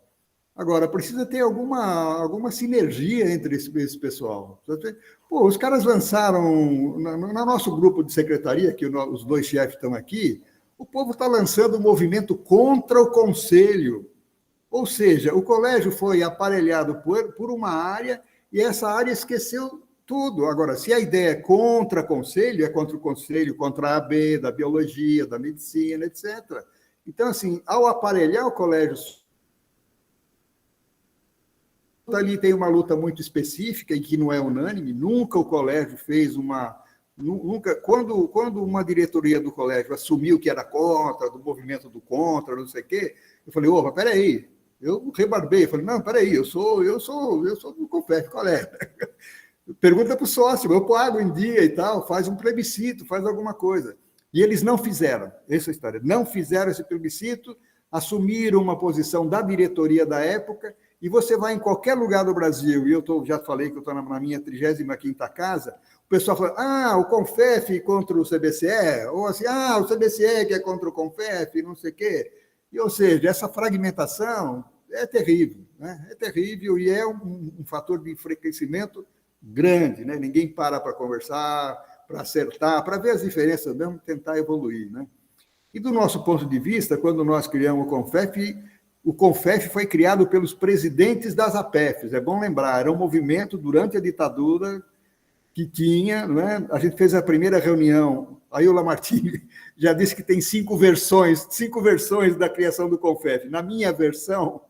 Agora, precisa ter alguma sinergia entre esse pessoal. Pô, os caras lançaram, no nosso grupo de secretaria, que os 2 chefes estão aqui, o povo está lançando um movimento contra o conselho. Ou seja, o colégio foi aparelhado por uma área e essa área esqueceu tudo. Agora, se a ideia é contra conselho, é contra o conselho, contra a AB, da biologia, da medicina, etc. Então, assim, ao aparelhar o colégio, ali tem uma luta muito específica e que não é unânime. Nunca o colégio fez uma Nunca, quando uma diretoria do colégio assumiu que era contra, do movimento do contra, não sei o quê, eu falei, opa, peraí, eu rebarbei, eu falei, não, peraí, eu sou do CONFEF, qual é? Pergunta para o sócio, eu pago em dia e tal, faz um plebiscito, faz alguma coisa. E eles não fizeram, essa é a história, não fizeram esse plebiscito, assumiram uma posição da diretoria da época, e você vai em qualquer lugar do Brasil, e já falei que eu estou na minha 35ª casa, o pessoal fala, o CONFEF contra o CBCE, ou assim, o CBCE que é contra o CONFEF, não sei o quê. E, ou seja, essa fragmentação é terrível, né? É terrível e é um fator de enfraquecimento grande, né? Ninguém para conversar, para acertar, para ver as diferenças mesmo, tentar evoluir, né? E do nosso ponto de vista, quando nós criamos o CONFEF foi criado pelos presidentes das APEFs, é bom lembrar, era um movimento durante a ditadura que tinha, não é? A gente fez a primeira reunião, aí o Lamartine já disse que tem 5 versões da criação do CONFEF. Na minha versão,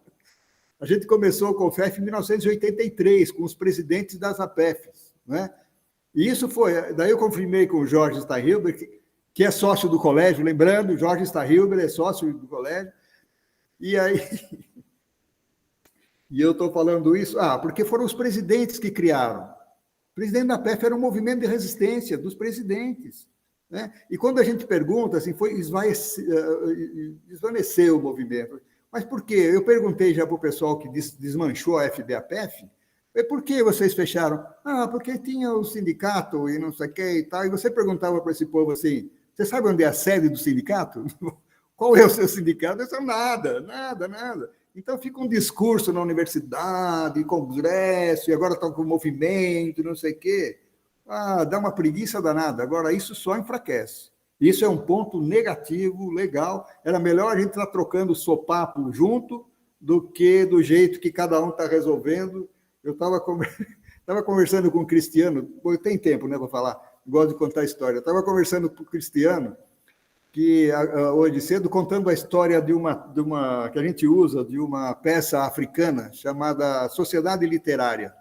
a gente começou o CONFEF em 1983, com os presidentes das APEFs, né? E isso foi, daí eu confirmei com o Jorge Steinhilber, que é sócio do colégio, lembrando, o Jorge Steinhilber é sócio do colégio, e aí... E eu estou falando isso, porque foram os presidentes que criaram. O presidente da PEF era um movimento de resistência dos presidentes, né? E quando a gente pergunta, assim, desvaneceu o movimento. Mas por quê? Eu perguntei já para o pessoal que desmanchou a FBAPEF, por que vocês fecharam? Porque tinha o sindicato e não sei o que e tal. E você perguntava para esse povo assim, você sabe onde é a sede do sindicato? Qual é o seu sindicato? Eu disse, nada. Então, fica um discurso na universidade, congresso, e agora está com movimento, não sei o quê. Dá uma preguiça danada. Agora, isso só enfraquece. Isso é um ponto negativo, legal. Era melhor a gente estar trocando sopapo junto do que do jeito que cada um está resolvendo. Eu estava conversando com o Cristiano, tem tempo, né, para falar, gosto de contar história. Eu estava conversando com o Cristiano, que hoje cedo, contando a história de uma que a gente usa, de uma peça africana chamada Sociedade Literária.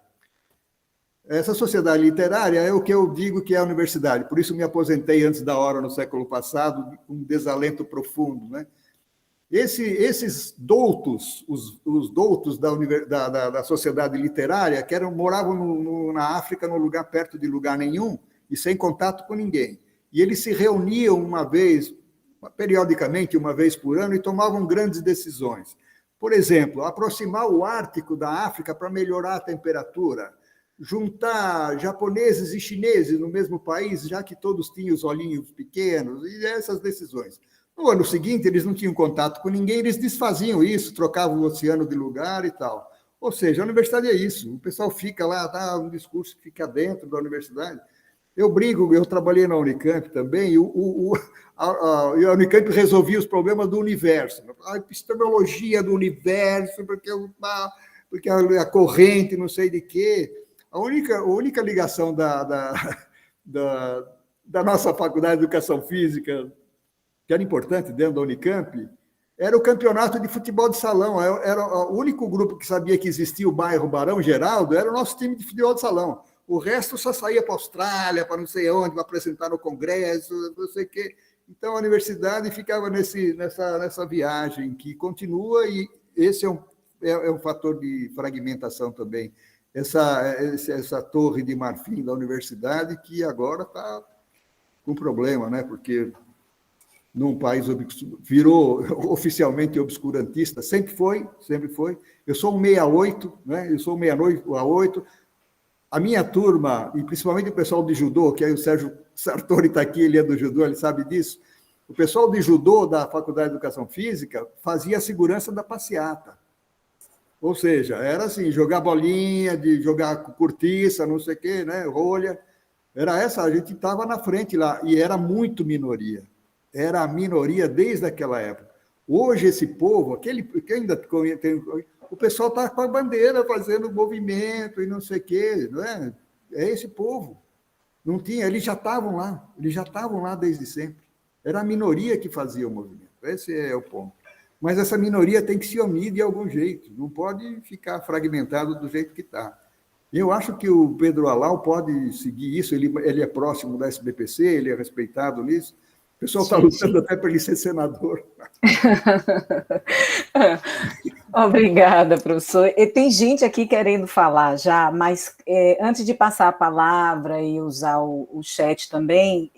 Essa sociedade literária é o que eu digo que é a universidade, por isso me aposentei antes da hora no século passado, com um desalento profundo, né? Esses doutos, os doutos da sociedade literária, moravam na África, num lugar perto de lugar nenhum, e sem contato com ninguém. E eles se reuniam periodicamente, uma vez por ano, e tomavam grandes decisões. Por exemplo, aproximar o Ártico da África para melhorar a temperatura, juntar japoneses e chineses no mesmo país, já que todos tinham os olhinhos pequenos, e essas decisões. No ano seguinte, eles não tinham contato com ninguém, eles desfaziam isso, trocavam o oceano de lugar e tal. Ou seja, a universidade é isso, o pessoal fica lá, dá um discurso que fica dentro da universidade. Eu brinco, eu trabalhei na Unicamp também, e a Unicamp resolvia os problemas do universo. A epistemologia do universo, porque a corrente, não sei de quê. A única ligação da nossa faculdade de Educação Física, que era importante dentro da Unicamp, era o campeonato de futebol de salão. Era o único grupo que sabia que existia o bairro Barão Geraldo, era o nosso time de futebol de salão. O resto só saía para a Austrália, para não sei onde, para apresentar no congresso, não sei o quê. Então, a universidade ficava nessa viagem que continua, e esse é um fator de fragmentação também. Essa torre de marfim da universidade, que agora está com problema, né? Porque num país virou oficialmente obscurantista, sempre foi. Eu sou um 68, né? Eu sou um 68. A minha turma, e principalmente o pessoal de judô, que aí o Sérgio Sartori está aqui, ele é do judô, ele sabe disso. O pessoal de judô da Faculdade de Educação Física fazia a segurança da passeata. Ou seja, era assim, jogar bolinha, de jogar cortiça, não sei o quê, né? Rolha. Era essa, a gente estava na frente lá, e era muito minoria. Era a minoria desde aquela época. Hoje, esse povo, que ainda tem... O pessoal está com a bandeira fazendo movimento e não sei o quê, não é? É esse povo. Não tinha, eles já estavam lá desde sempre. Era a minoria que fazia o movimento. Esse é o ponto. Mas essa minoria tem que se unir de algum jeito, não pode ficar fragmentado do jeito que está. Eu acho que o Pedro Alau pode seguir isso, ele é próximo da SBPC, ele é respeitado nisso. O pessoal está lutando até para ele ser senador. Obrigada, professor. E tem gente aqui querendo falar já, mas antes de passar a palavra e usar o chat também,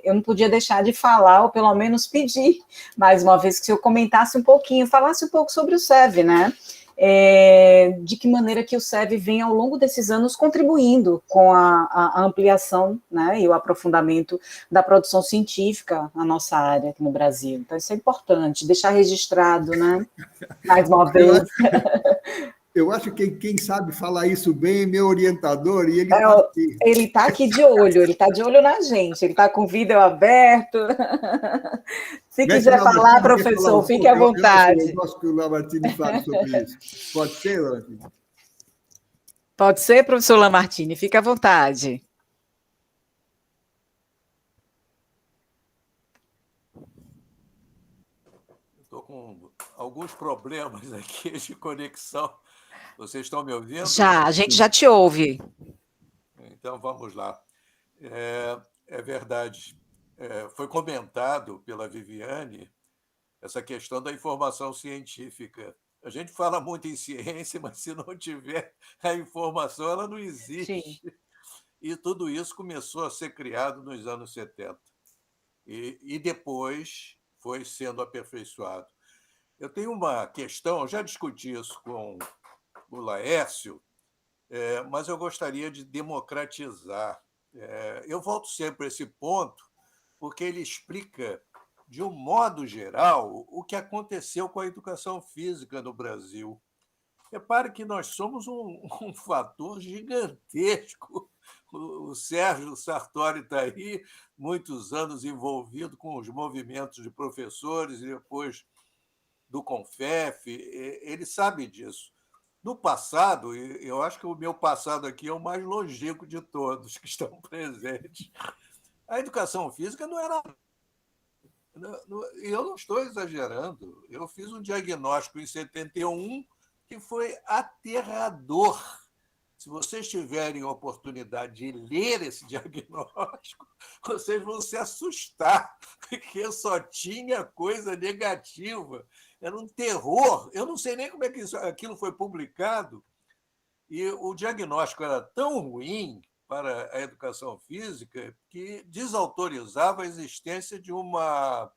eu não podia deixar de falar, ou pelo menos pedir, mais uma vez, que o senhor comentasse um pouquinho, falasse um pouco sobre o SEV, né? De que maneira que o SEV vem, ao longo desses anos, contribuindo com a ampliação, né, e o aprofundamento da produção científica na nossa área aqui no Brasil. Então, isso é importante, deixar registrado, né, mais uma vez. Eu acho que quem sabe falar isso bem é meu orientador, e ele está aqui de olho, ele está de olho na gente, ele está com o vídeo aberto. Se quiser falar, professor, fique à vontade. Eu gosto que o Lamartine fale sobre isso. Pode ser, Lamartine? Pode ser, professor Lamartine, fique à vontade. Estou com alguns problemas aqui de conexão. Vocês estão me ouvindo? Já, a gente já te ouve. Então, vamos lá. É verdade. Foi comentado pela Viviane essa questão da informação científica. A gente fala muito em ciência, mas se não tiver a informação, ela não existe. Sim. E tudo isso começou a ser criado nos anos 70. E depois foi sendo aperfeiçoado. Eu tenho uma questão, eu já discuti isso com o Laércio, mas eu gostaria de democratizar. Eu volto sempre a esse ponto, porque ele explica, de um modo geral, o que aconteceu com a educação física no Brasil. Repare que nós somos um fator gigantesco. O Sérgio Sartori está aí, muitos anos envolvido com os movimentos de professores e depois do CONFEF, ele sabe disso. No passado, eu acho que o meu passado aqui é o mais longínquo de todos que estão presentes. A educação física não era... Eu não estou exagerando. Eu fiz um diagnóstico em 71 que foi aterrador. Se vocês tiverem a oportunidade de ler esse diagnóstico, vocês vão se assustar, porque só tinha coisa negativa. Era um terror. Eu não sei nem como é que aquilo foi publicado. E o diagnóstico era tão ruim para a educação física que desautorizava a existência de uma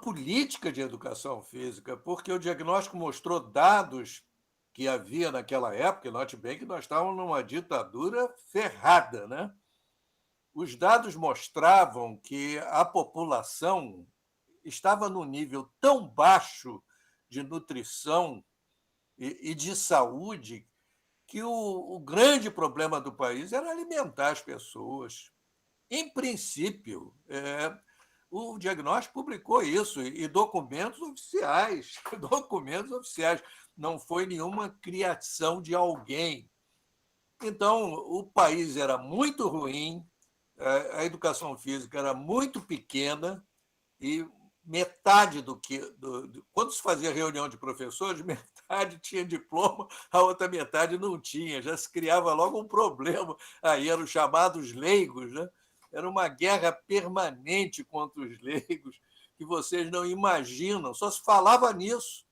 política de educação física, porque o diagnóstico mostrou dados que havia naquela época, note bem que nós estávamos numa ditadura ferrada, né? Os dados mostravam que a população estava num nível tão baixo de nutrição e de saúde que o grande problema do país era alimentar as pessoas. Em princípio, o diagnóstico publicou isso, e documentos oficiais, não foi nenhuma criação de alguém. Então, o país era muito ruim, a educação física era muito pequena, e metade do que... Quando se fazia reunião de professores, metade tinha diploma, a outra metade não tinha, já se criava logo um problema. Aí eram os chamados leigos, né? Era uma guerra permanente contra os leigos, que vocês não imaginam, só se falava nisso.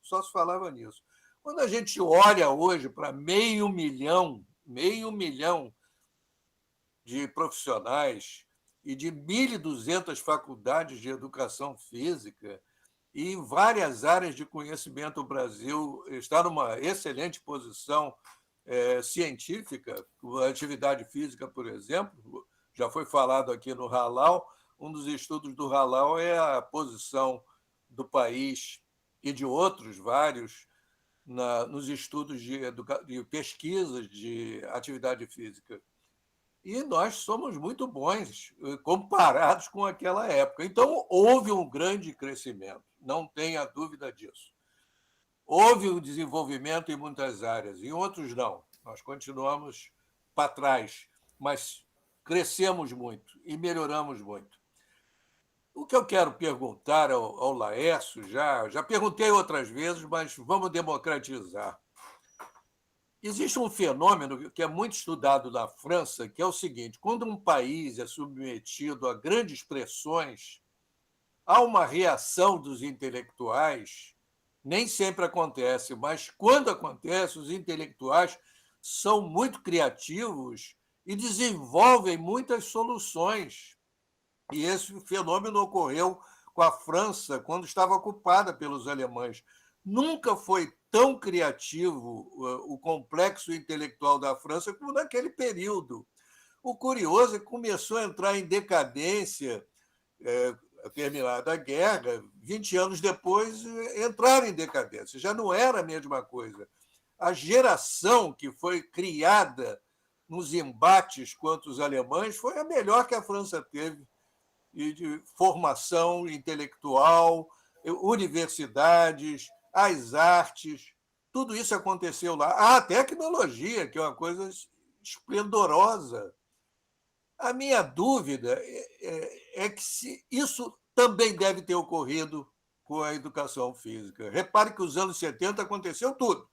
Quando a gente olha hoje para meio milhão de profissionais e de 1.200 faculdades de educação física, e em várias áreas de conhecimento, o Brasil está numa excelente posição científica, a atividade física, por exemplo, já foi falado aqui no Halal, um dos estudos do Halal é a posição do país e de outros vários nos estudos de pesquisas de atividade física. E nós somos muito bons comparados com aquela época. Então, houve um grande crescimento, não tenha dúvida disso. Houve um desenvolvimento em muitas áreas, em outros não. Nós continuamos para trás, mas crescemos muito e melhoramos muito. O que eu quero perguntar ao Laércio, já perguntei outras vezes, mas vamos democratizar. existe um fenômeno que é muito estudado na França, que é o seguinte: quando um país é submetido a grandes pressões, há uma reação dos intelectuais, nem sempre acontece, mas quando acontece, os intelectuais são muito criativos e desenvolvem muitas soluções. E esse fenômeno ocorreu com a França quando estava ocupada pelos alemães. Nunca foi tão criativo o complexo intelectual da França como naquele período. O curioso é que começou a entrar em decadência, terminada a guerra, 20 anos depois entraram em decadência. Já não era a mesma coisa. A geração que foi criada nos embates contra os alemães foi a melhor que a França teve, e de formação intelectual, universidades, as artes, tudo isso aconteceu lá. A tecnologia, que é uma coisa esplendorosa. A minha dúvida é que se isso também deve ter ocorrido com a educação física. Repare que nos anos 70 aconteceu tudo.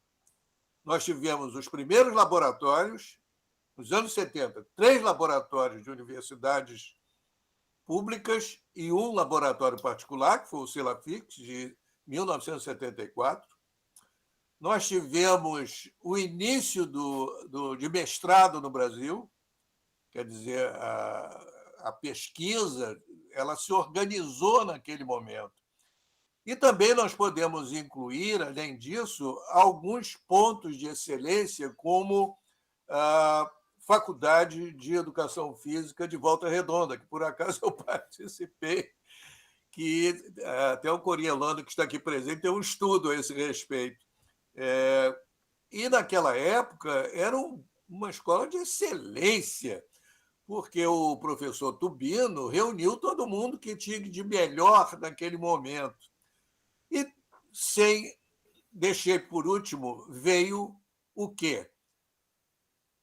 Nós tivemos os primeiros laboratórios, nos anos 70, 3 laboratórios de universidades públicas e um laboratório particular, que foi o Celafix, de 1974. Nós tivemos o início de mestrado no Brasil, quer dizer, a pesquisa ela se organizou naquele momento. E também nós podemos incluir, além disso, alguns pontos de excelência, como a Faculdade de Educação Física de Volta Redonda, que por acaso eu participei, que até o Corielano, que está aqui presente, tem um estudo a esse respeito. E naquela época era uma escola de excelência, porque o professor Tubino reuniu todo mundo que tinha de melhor naquele momento. E, deixei por último, veio o quê?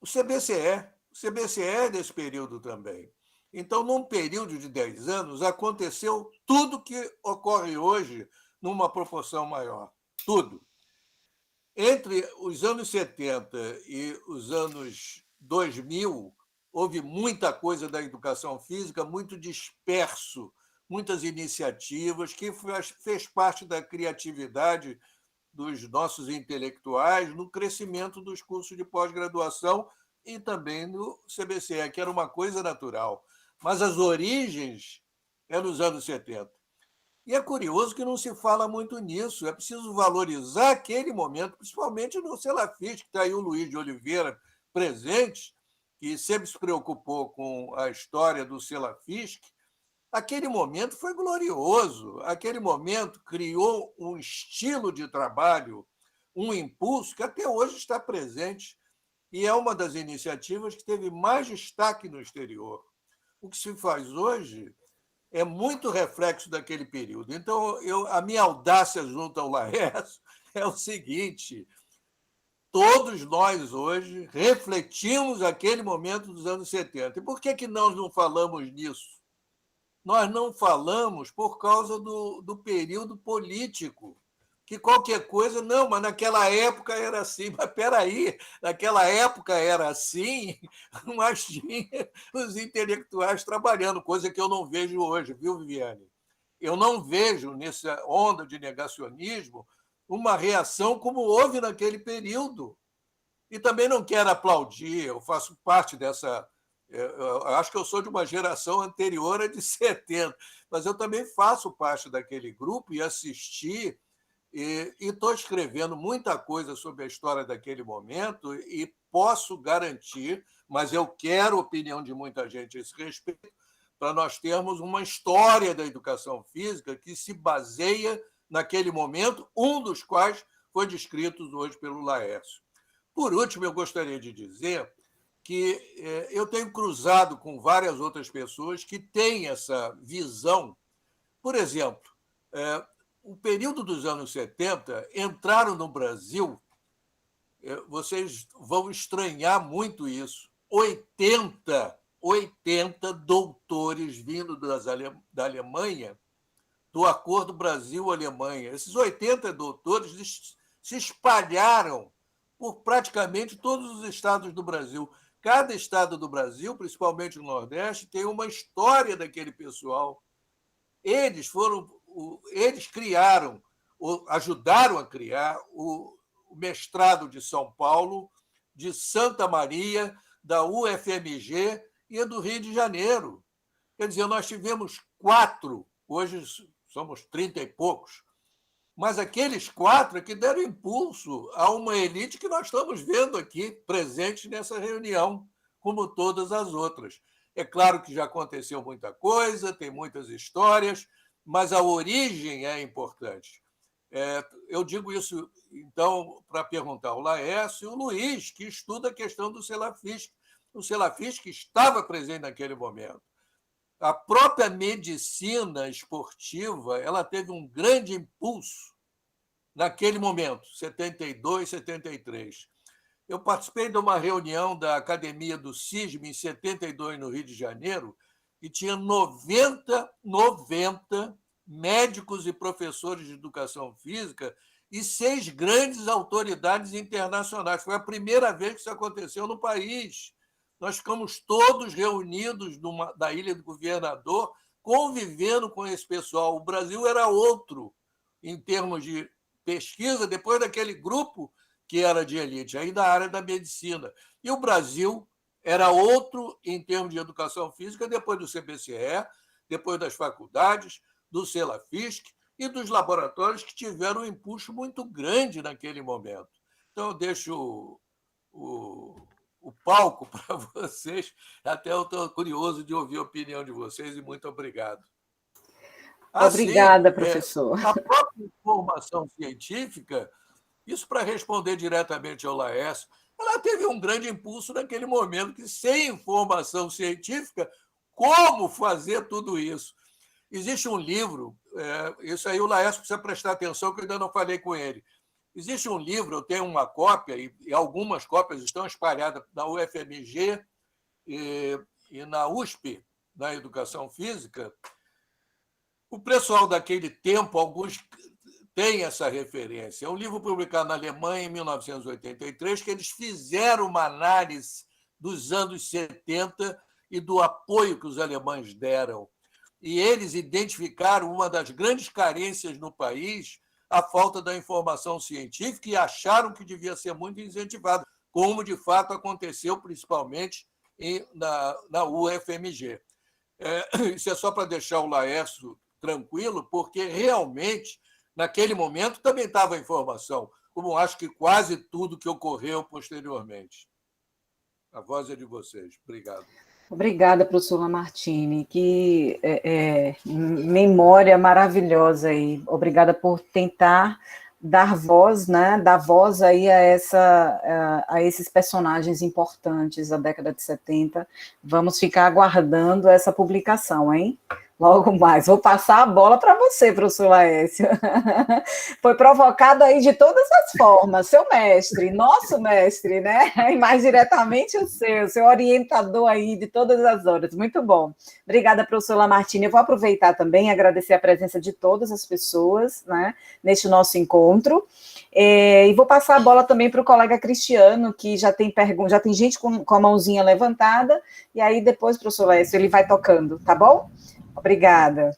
O CBCE. O CBCE é desse período também. Então, num período de 10 anos, aconteceu tudo que ocorre hoje numa proporção maior. Tudo. Entre os anos 70 e os anos 2000, houve muita coisa da educação física, muito disperso, muitas iniciativas, que fez parte da criatividade dos nossos intelectuais no crescimento dos cursos de pós-graduação e também no CBCE, que era uma coisa natural. Mas as origens é nos anos 70. E é curioso que não se fala muito nisso. É preciso valorizar aquele momento, principalmente no Celafix, que está aí o Luiz de Oliveira presente, que sempre se preocupou com a história do Celafix. Aquele momento foi glorioso. Aquele momento criou um estilo de trabalho, um impulso que até hoje está presente e é uma das iniciativas que teve mais destaque no exterior. O que se faz hoje é muito reflexo daquele período. Então, a minha audácia junto ao Laércio é o seguinte: todos nós hoje refletimos aquele momento dos anos 70. E por que nós não falamos nisso? Nós não falamos por causa do período político, que qualquer coisa, não, mas naquela época era assim. Mas espera aí, naquela época era assim, mas tinha os intelectuais trabalhando, coisa que eu não vejo hoje, viu, Viviane? Eu não vejo, nessa onda de negacionismo, uma reação como houve naquele período. E também não quero aplaudir, eu faço parte dessa... Eu acho que eu sou de uma geração anterior a de 70, mas eu também faço parte daquele grupo e assisti, e estou escrevendo muita coisa sobre a história daquele momento e posso garantir, mas eu quero a opinião de muita gente a esse respeito, para nós termos uma história da educação física que se baseia naquele momento, um dos quais foi descrito hoje pelo Laércio. Por último, eu gostaria de dizer que eu tenho cruzado com várias outras pessoas que têm essa visão. Por exemplo, o período dos anos 70, entraram no Brasil, vocês vão estranhar muito isso, 80 doutores vindo da Alemanha, do Acordo Brasil-Alemanha. Esses 80 doutores se espalharam por praticamente todos os estados do Brasil. Cada estado do Brasil, principalmente o Nordeste, tem uma história daquele pessoal. Eles criaram, ajudaram a criar o mestrado de São Paulo, de Santa Maria, da UFMG e do Rio de Janeiro. Quer dizer, nós tivemos 4, hoje somos 30 e poucos, mas aqueles 4 que deram impulso a uma elite que nós estamos vendo aqui, presente nessa reunião, como todas as outras. É claro que já aconteceu muita coisa, tem muitas histórias, mas a origem é importante. Eu digo isso, então, para perguntar ao Laércio e o Luiz, que estuda a questão do Salafisque. O Salafisque estava presente naquele momento. A própria medicina esportiva ela teve um grande impulso naquele momento, 72, 73. Eu participei de uma reunião da Academia do CISM, em 72, no Rio de Janeiro, e tinha 90 médicos e professores de educação física e 6 grandes autoridades internacionais. Foi a primeira vez que isso aconteceu no país. Nós ficamos todos reunidos na Ilha do Governador, convivendo com esse pessoal. O Brasil era outro em termos de pesquisa, depois daquele grupo que era de elite, aí da área da medicina. E o Brasil era outro em termos de educação física, depois do CBCE, depois das faculdades, do Salafisque e dos laboratórios que tiveram um impulso muito grande naquele momento. Então, eu deixo o palco para vocês. Até eu estou curioso de ouvir a opinião de vocês e muito obrigado. Obrigada, professor. A própria informação científica, isso para responder diretamente ao Laércio, ela teve um grande impulso naquele momento, que sem informação científica, como fazer tudo isso? Existe um livro, isso aí o Laércio precisa prestar atenção, que eu ainda não falei com ele. Existe um livro, eu tenho uma cópia, e algumas cópias estão espalhadas na UFMG e na USP, na Educação Física. O pessoal daquele tempo, alguns têm essa referência. É um livro publicado na Alemanha em 1983, que eles fizeram uma análise dos anos 70 e do apoio que os alemães deram. E eles identificaram uma das grandes carências no país, a falta da informação científica, e acharam que devia ser muito incentivado, como de fato aconteceu principalmente na UFMG. Isso é só para deixar o Laércio tranquilo, porque realmente, naquele momento, também estava a informação, como acho que quase tudo que ocorreu posteriormente. A voz é de vocês. Obrigado. Obrigada, professor Lamartine, que memória maravilhosa aí. Obrigada por tentar dar voz, né? Dar voz aí a esses personagens importantes da década de 70. Vamos ficar aguardando essa publicação, hein? Logo mais. Vou passar a bola para você, professor Laércio. Foi provocado aí de todas as formas, seu mestre, nosso mestre, né? E mais diretamente o seu orientador aí de todas as horas. Muito bom. Obrigada, professor Lamartine. Eu vou aproveitar também e agradecer a presença de todas as pessoas, né, neste nosso encontro. E vou passar a bola também para o colega Cristiano, que já tem pergunta, já tem gente com a mãozinha levantada, e aí depois, professor Laércio, ele vai tocando, tá bom? Obrigada.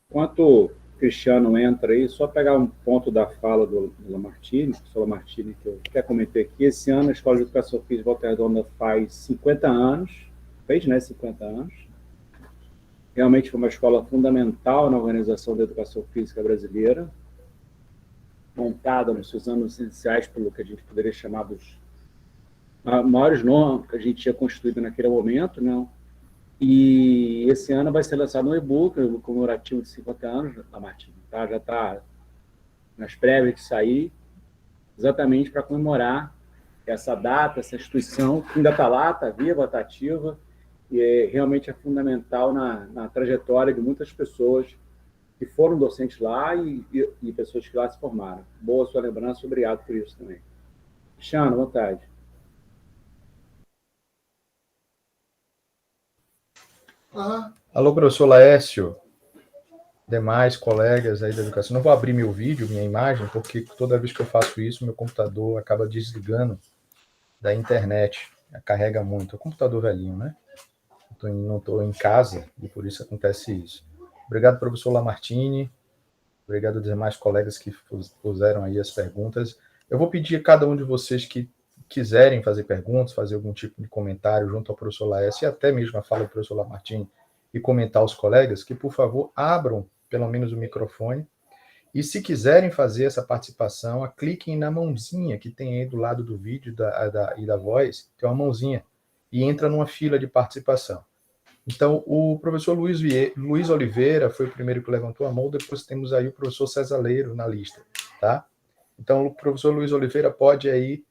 Enquanto o Cristiano entra aí, só pegar um ponto da fala do Lamartine, professor Lamartine, que eu até comentei aqui. Esse ano a Escola de Educação Física Volta Redonda faz 50 anos, fez, né, 50 anos. Realmente foi uma escola fundamental na organização da educação física brasileira, montada nos seus anos iniciais pelo que a gente poderia chamar dos maiores nomes que a gente tinha constituído naquele momento, né? E esse ano vai ser lançado um e-book comemorativo de 50 anos, Lamartine, tá? Já está nas prévias de sair, exatamente para comemorar essa data, essa instituição, que ainda está lá, está viva, está ativa, e realmente é fundamental na trajetória de muitas pessoas que foram docentes lá e pessoas que lá se formaram. Boa sua lembrança, obrigado por isso também. Cristiano, à vontade. Alô, professor Laércio. demais colegas aí da educação. Não vou abrir meu vídeo, minha imagem, porque toda vez que eu faço isso, meu computador acaba desligando da internet. Carrega muito. É um computador velhinho, né? Não estou em casa e por isso acontece isso. Obrigado, professor Lamartine. Obrigado aos demais colegas que puseram aí as perguntas. Eu vou pedir a cada um de vocês que quiserem fazer perguntas, fazer algum tipo de comentário junto ao professor Laércio e até mesmo a fala do professor Lamartine e comentar aos colegas, que, por favor, abram pelo menos o microfone. E se quiserem fazer essa participação, cliquem na mãozinha que tem aí do lado do vídeo e da voz, que é uma mãozinha, e entra numa fila de participação. Então, o professor Luiz Oliveira foi o primeiro que levantou a mão, depois temos aí o professor César Leiro na lista, tá? Então, o professor Luiz Oliveira pode aí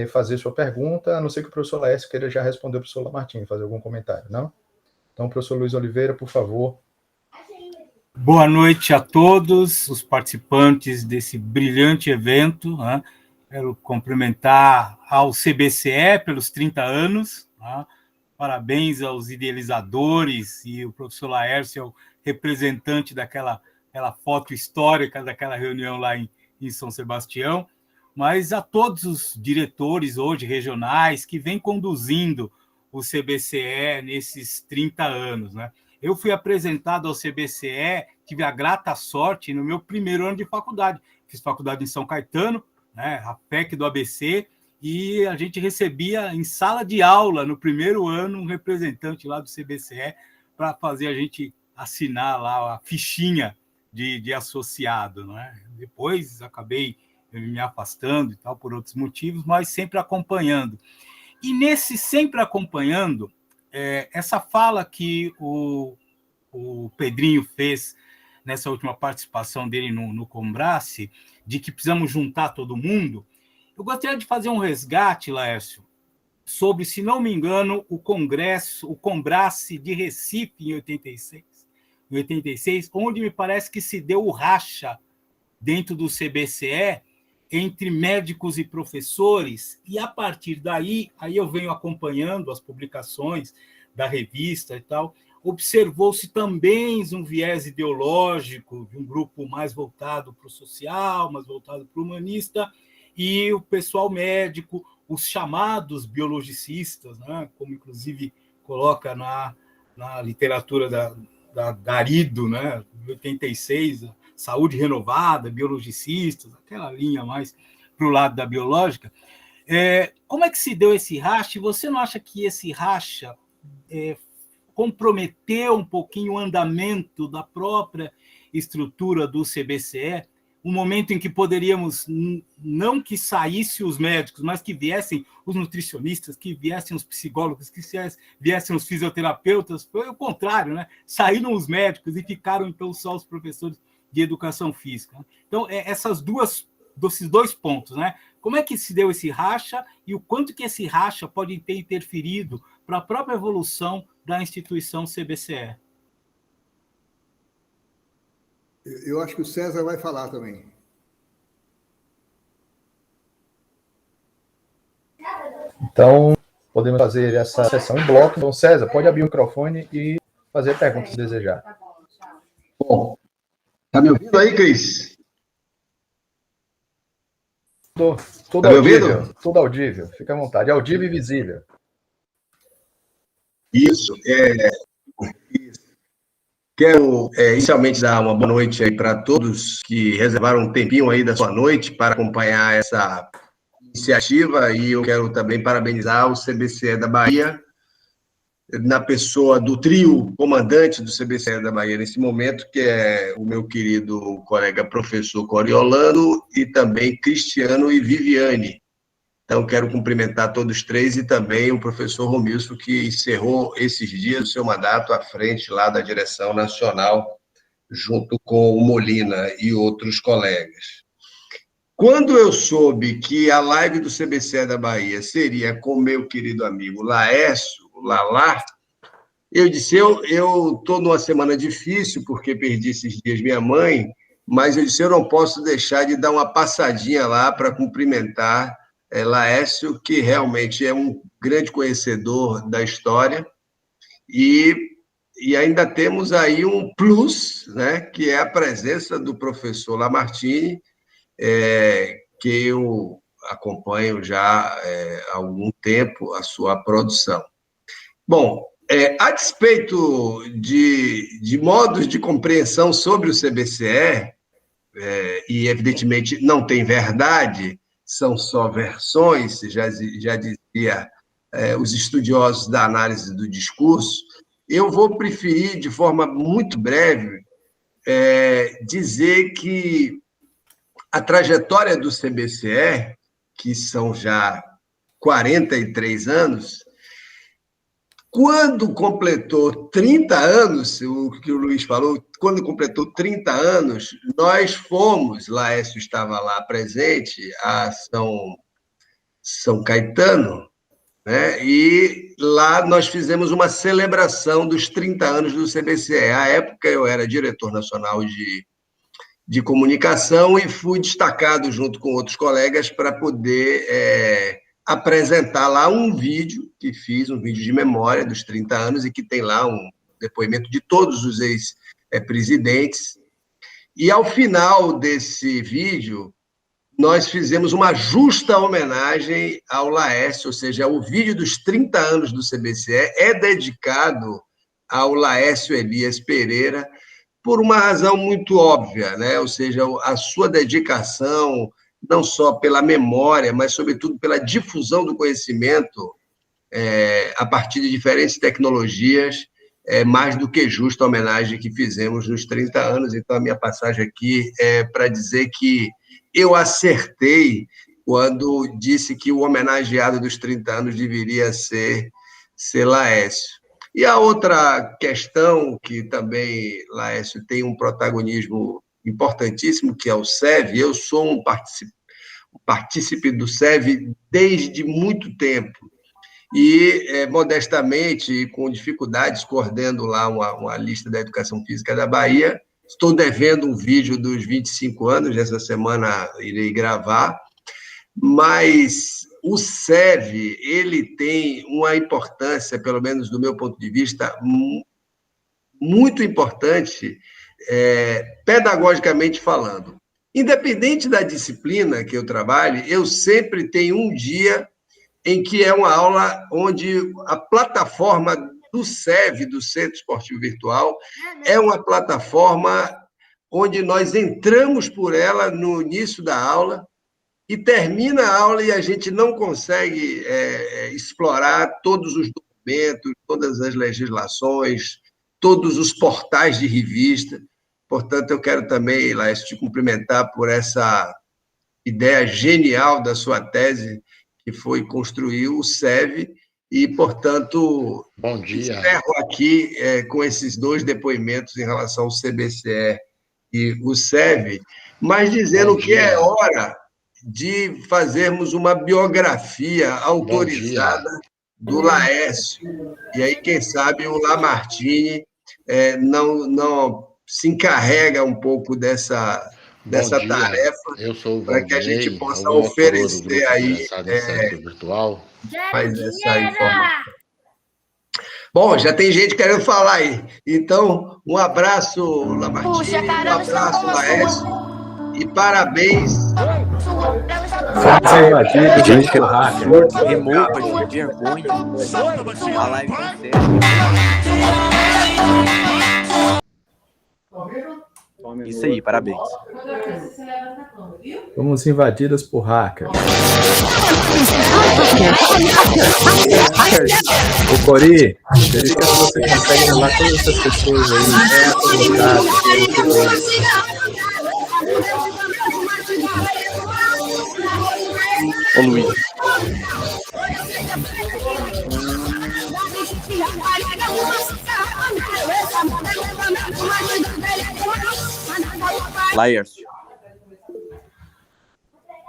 fazer sua pergunta, a não ser que o professor Laércio queira já responder o professor Lamartine, fazer algum comentário, não? Então, professor Luiz Oliveira, por favor. Boa noite a todos os participantes desse brilhante evento, né? Quero cumprimentar ao CBCE pelos 30 anos, né? Parabéns aos idealizadores e o professor Laércio é o representante daquela foto histórica daquela reunião lá em São Sebastião, mas a todos os diretores hoje regionais que vêm conduzindo o CBCE nesses 30 anos, né? Eu fui apresentado ao CBCE, tive a grata sorte no meu primeiro ano de faculdade. Fiz faculdade em São Caetano, né, a PEC do ABC, e a gente recebia em sala de aula, no primeiro ano, um representante lá do CBCE para fazer a gente assinar lá a fichinha de associado, né? Depois acabei me afastando e tal, por outros motivos, mas sempre acompanhando. E nesse sempre acompanhando, essa fala que o Pedrinho fez nessa última participação dele no Combrace, de que precisamos juntar todo mundo, eu gostaria de fazer um resgate, Laércio, sobre, se não me engano, o Combrace de Recife, em 86, onde me parece que se deu o racha dentro do CBCE entre médicos e professores, e a partir daí, aí eu venho acompanhando as publicações da revista e tal, observou-se também um viés ideológico de um grupo mais voltado para o social, mais voltado para o humanista, e o pessoal médico, os chamados biologicistas, né, como inclusive coloca na literatura da Garido, né, de 86, saúde renovada, biologicistas, aquela linha mais para o lado da biológica. Como é que se deu esse racha? E você não acha que esse racha comprometeu um pouquinho o andamento da própria estrutura do CBCE, um momento em que poderíamos, não que saíssem os médicos, mas que viessem os nutricionistas, que viessem os psicólogos, que viessem os fisioterapeutas? Foi o contrário, né? Saíram os médicos e ficaram, então, só os professores de educação física. Então, esses dois pontos, né? Como é que se deu esse racha e o quanto que esse racha pode ter interferido para a própria evolução da instituição CBCE? Eu acho que o César vai falar também. Então, podemos fazer essa sessão em bloco. Então, César, pode abrir o microfone e fazer perguntas se desejar. Bom, tá me ouvindo aí, Cris? Tudo audível. Tudo audível. Fica à vontade. Audível e visível. Isso. Quero inicialmente dar uma boa noite aí para todos que reservaram um tempinho aí da sua noite para acompanhar essa iniciativa, e eu quero também parabenizar o CBCE da Bahia, na pessoa do trio comandante do CBCE da Bahia nesse momento, que é o meu querido colega professor Coriolano e também Cristiano e Viviane. Então, quero cumprimentar todos três e também o professor Romilson, que encerrou esses dias o seu mandato à frente lá da direção nacional, junto com o Molina e outros colegas. Quando eu soube que a live do CBCE da Bahia seria com meu querido amigo Laércio, Lalá, eu disse, eu estou numa semana difícil, porque perdi esses dias minha mãe, mas eu disse, eu não posso deixar de dar uma passadinha lá para cumprimentar Laércio, que realmente é um grande conhecedor da história, e E ainda temos aí um plus, né, que é a presença do professor Lamartine, que eu acompanho já há algum tempo a sua produção. Bom, a despeito de modos de compreensão sobre o CBCE, e evidentemente não tem verdade, são só versões, já dizia os estudiosos da análise do discurso, eu vou preferir, de forma muito breve, dizer que a trajetória do CBCE, que são já 43 anos, quando completou 30 anos, o que o Luiz falou, quando completou 30 anos, nós fomos, Laércio estava lá presente, a São Caetano, né? E lá nós fizemos uma celebração dos 30 anos do CBCE. À época, eu era diretor nacional de comunicação e fui destacado junto com outros colegas para poder apresentar lá um vídeo que fiz, um vídeo de memória dos 30 anos, e que tem lá um depoimento de todos os ex-presidentes. E, ao final desse vídeo, nós fizemos uma justa homenagem ao Laércio, ou seja, o vídeo dos 30 anos do CBCE é dedicado ao Laércio Elias Pereira, por uma razão muito óbvia, né? Ou seja, a sua dedicação, não só pela memória, mas, sobretudo, pela difusão do conhecimento a partir de diferentes tecnologias, é mais do que justa a homenagem que fizemos nos 30 anos. Então, a minha passagem aqui é para dizer que eu acertei quando disse que o homenageado dos 30 anos deveria ser Laércio. E a outra questão, que também, Laércio, tem um protagonismo importantíssimo, que é o SEV. Eu sou um partícipe do SEV desde muito tempo. E, modestamente, e com dificuldades, coordeno lá uma lista da Educação Física da Bahia. Estou devendo um vídeo dos 25 anos, essa semana irei gravar, mas o SEV, ele tem uma importância, pelo menos do meu ponto de vista, muito importante, pedagogicamente falando. Independente da disciplina que eu trabalhe, eu sempre tenho um dia em que é uma aula onde a plataforma do SEV, do Centro Esportivo Virtual, é uma plataforma onde nós entramos por ela no início da aula e termina a aula e a gente não consegue explorar todos os documentos, todas as legislações, todos os portais de revista. Portanto, eu quero também, Laércio, te cumprimentar por essa ideia genial da sua tese, que foi construir o SEV, e, portanto, bom dia. Encerro aqui com esses dois depoimentos em relação ao CBCE e o SEV, mas dizendo que é hora de fazermos uma biografia autorizada do Laércio. E aí, quem sabe, o Lamartine não se encarrega um pouco dessa tarefa, para que a gente possa oferecer aí mais essa informação. Bom, já tem gente querendo falar aí. Então, um abraço, Lamartine, um abraço, Laércio, e parabéns. Gente, remova de vergonha. A live Isso aí, parabéns. Fomos invadidas por hackers. Ô, Cori, verifica se você consegue levar todas essas pessoas aí. Ô, Luiz. Laércio.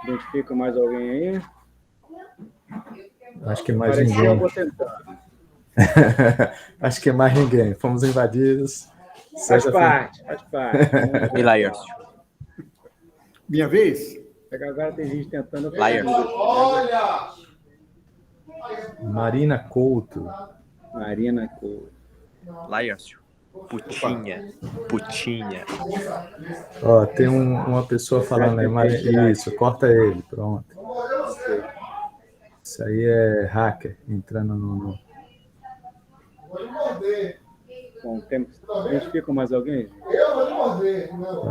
Identifica mais alguém aí? Acho que mais ninguém. Eu vou tentar. Acho que mais ninguém. Fomos invadidos. Faz parte. E Laércio? Minha vez? Agora tem gente tentando... Laércio. Marina Couto. Marina Couto. Laércio. Putinha. Ó, tem uma pessoa falando aí, mas isso, corta ele, pronto. Isso aí é hacker entrando no... Bom, identifica mais alguém?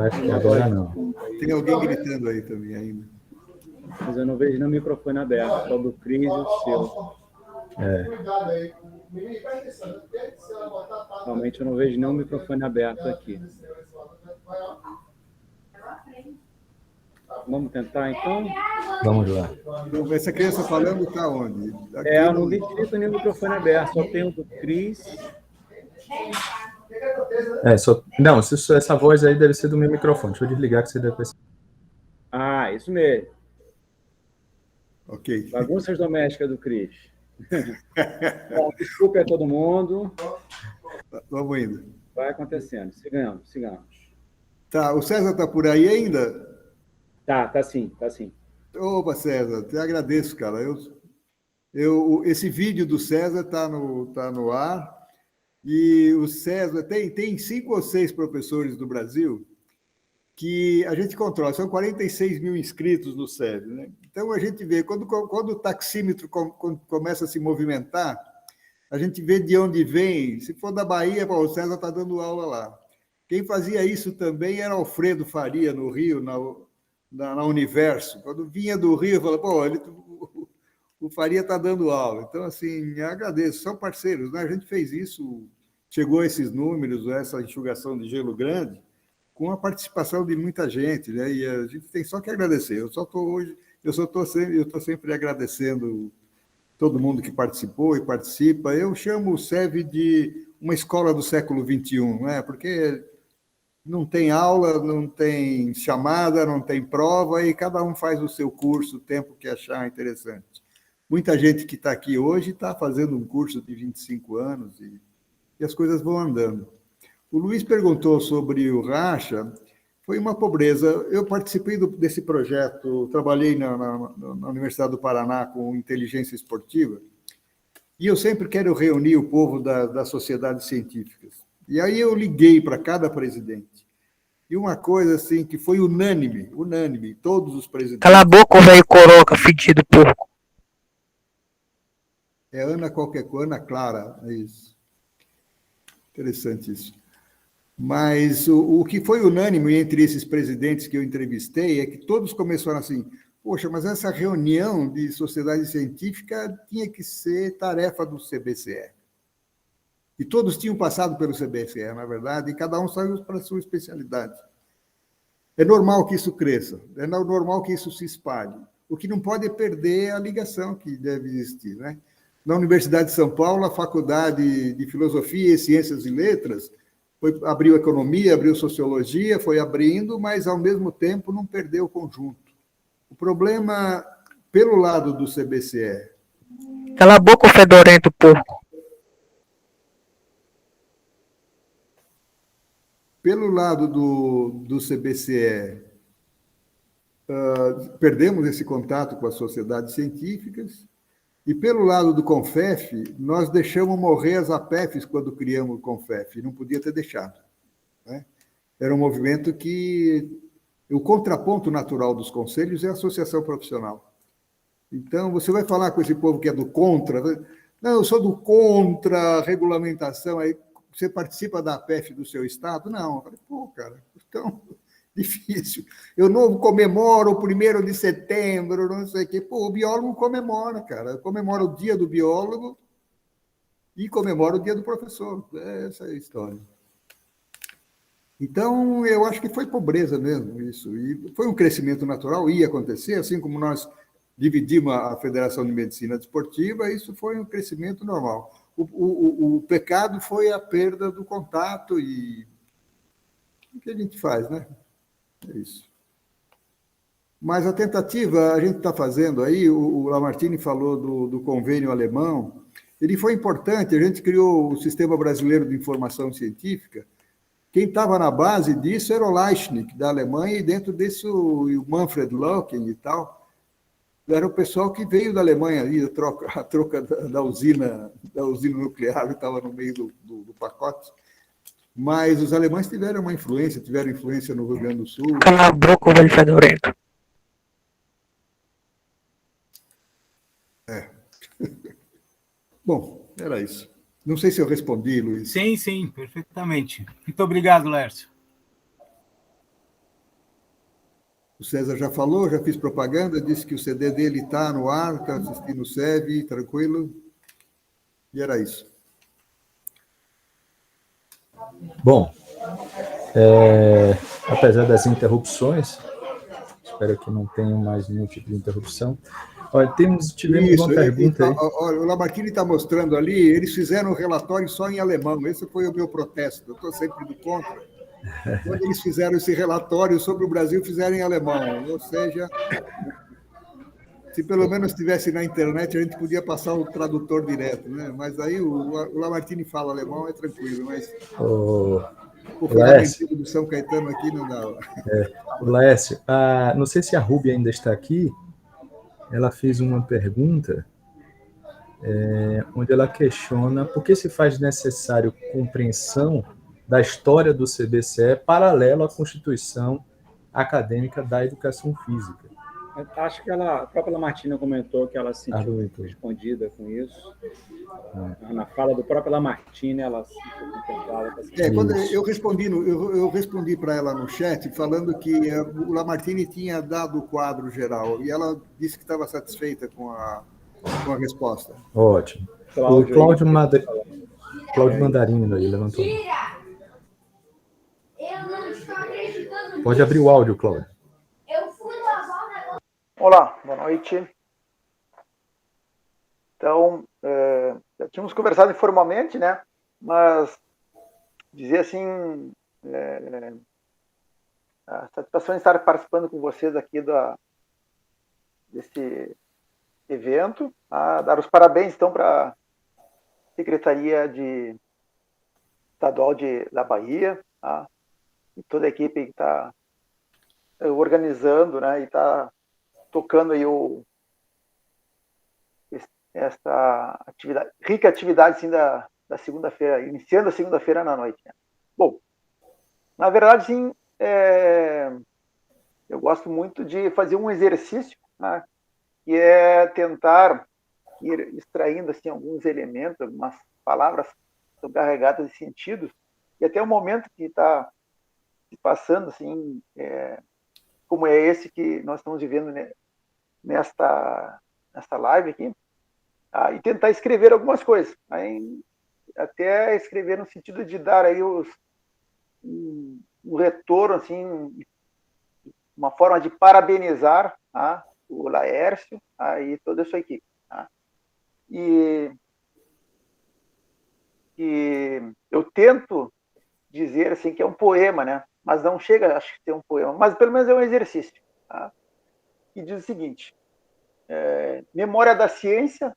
Acho que agora não. Tem alguém gritando aí também ainda. Mas eu não vejo nem o microfone aberto, só do Cris e o seu. Realmente eu não vejo nenhum microfone aberto aqui. Vamos tentar, então? Vamos lá. Essa criança falando está onde? Eu não identifico nenhum microfone aberto, só tem o do Cris. Não, essa voz aí deve ser do meu microfone. Deixa eu desligar que você deve perceber. Ah, isso mesmo. Ok. Bagunças domésticas do Cris. Bom, desculpe a todo mundo. Vamos indo. Vai acontecendo. Sigamos. Tá, o César está por aí ainda? Tá sim. Opa, César, te agradeço, cara. Esse vídeo do César está no ar, e o César tem 5 ou 6 professores do Brasil que a gente controla, são 46 mil inscritos no SEB, né? Então a gente vê, quando o taxímetro começa a se movimentar, a gente vê de onde vem. Se for da Bahia, o César está dando aula lá. Quem fazia isso também era Alfredo Faria, no Rio, na Universo. Quando vinha do Rio, eu falava, o Faria está dando aula. Então, assim, eu agradeço. São parceiros, né? A gente fez isso, chegou a esses números, essa enxugação de gelo grande, com a participação de muita gente, né? E a gente tem só que agradecer. Eu estou sempre agradecendo todo mundo que participou e participa. Eu chamo o SEV de uma escola do século XXI, né? Porque não tem aula, não tem chamada, não tem prova, e cada um faz o seu curso, o tempo que achar interessante. Muita gente que está aqui hoje está fazendo um curso de 25 anos e as coisas vão andando. O Luiz perguntou sobre o Racha, foi uma pobreza. Eu participei desse projeto, trabalhei na Universidade do Paraná com inteligência esportiva, e eu sempre quero reunir o povo das sociedades científicas. E aí eu liguei para cada presidente. E uma coisa assim que foi unânime, todos os presidentes... Cala a boca, velho coroca, fedido porco. É Ana qualquer coisa, Ana Clara, é isso. Interessante isso. Mas o que foi unânime entre esses presidentes que eu entrevistei é que todos começaram assim, poxa, mas essa reunião de sociedade científica tinha que ser tarefa do CBCE. E todos tinham passado pelo CBCE, na verdade, e cada um saiu para a sua especialidade. É normal que isso cresça, é normal que isso se espalhe. O que não pode é perder a ligação que deve existir, né? Na Universidade de São Paulo, a Faculdade de Filosofia, Ciências e Letras abriu economia, abriu sociologia, foi abrindo, mas, ao mesmo tempo, não perdeu o conjunto. O problema, pelo lado do CBCE... Cala a boca, fedorento porco. Pelo lado do CBCE, perdemos esse contato com as sociedades científicas, e pelo lado do CONFEF, nós deixamos morrer as APEFs quando criamos o CONFEF, não podia ter deixado, né? Era um movimento que... O contraponto natural dos conselhos é a associação profissional. Então, você vai falar com esse povo que é do contra, não, eu sou do contra a regulamentação, aí você participa da APEF do seu estado? Não. Eu falei, pô, cara, então, difícil. Eu não comemoro o 1º de setembro, não sei o quê. Pô, o biólogo comemora, cara. Comemora o dia do biólogo e comemora o dia do professor. Essa é a história. Então, eu acho que foi pobreza mesmo isso. E foi um crescimento natural, ia acontecer, assim como nós dividimos a Federação de Medicina Desportiva, isso foi um crescimento normal. O pecado foi a perda do contato e o que a gente faz, né? É isso. Mas a tentativa, a gente está fazendo aí, o Lamartine falou do convênio alemão, ele foi importante, a gente criou o Sistema Brasileiro de Informação Científica. Quem estava na base disso era o Leischnig, da Alemanha, e dentro disso o Manfred Locken e tal. Era o pessoal que veio da Alemanha, ali, a troca da usina nuclear, estava no meio do pacote. mas os alemães tiveram influência no Rio Grande do Sul. Cala a boca, velho fedorento. Bom, era isso. Não sei se eu respondi, Luiz. Sim, perfeitamente. Muito obrigado, Laércio. O César já falou, já fiz propaganda, disse que o CD dele está no ar, está assistindo o SEV, tranquilo. E era isso. Bom, apesar das interrupções, espero que não tenham mais nenhum tipo de interrupção. Olha, tivemos uma pergunta aí. Olha, o Lamartine está mostrando ali, eles fizeram o relatório só em alemão. Esse foi o meu protesto. Eu estou sempre do contra. Quando eles fizeram esse relatório sobre o Brasil, fizeram em alemão. Ou seja, se pelo menos estivesse na internet, a gente podia passar o tradutor direto, né? Mas aí o Lamartine fala alemão, é tranquilo. Mas o Laércio do São Caetano aqui não dá. O Laércio, não sei se a Ruby ainda está aqui. Ela fez uma pergunta onde ela questiona por que se faz necessário compreensão da história do CBCE paralelo à Constituição Acadêmica da Educação Física. Acho que a própria Lamartine comentou que ela se sentiu respondida com isso. Na fala do próprio Lamartine, ela se sentiu contemplada. Quando eu respondi para ela no chat, falando que o Lamartine tinha dado o quadro geral, e ela disse que estava satisfeita com a resposta. Ótimo. O Cláudio Mandarino aí levantou. Eu não estou acreditando. Pode abrir o áudio, Cláudio. Eu fui lavar o negócio. Olá, boa noite. Então, já tínhamos conversado informalmente, né? Mas dizer assim, a satisfação de estar participando com vocês aqui desse evento, dar os parabéns então para a Secretaria Estadual da Bahia, e toda a equipe que está organizando, né? E está tocando aí esta atividade, rica atividade assim, da segunda-feira, iniciando a segunda-feira na noite. Né? Bom, na verdade, sim, eu gosto muito de fazer um exercício, né, que é tentar ir extraindo assim, alguns elementos, algumas palavras carregadas de sentidos, e até o momento que está se passando, assim, como é esse que nós estamos vivendo, né, nesta live aqui, e tentar escrever algumas coisas, até escrever no sentido de dar aí um retorno, assim, uma forma de parabenizar o Laércio e toda a sua equipe. E eu tento dizer assim que é um poema, né? Mas não chega, acho que ser um poema, mas pelo menos é um exercício. E diz o seguinte: memória da ciência,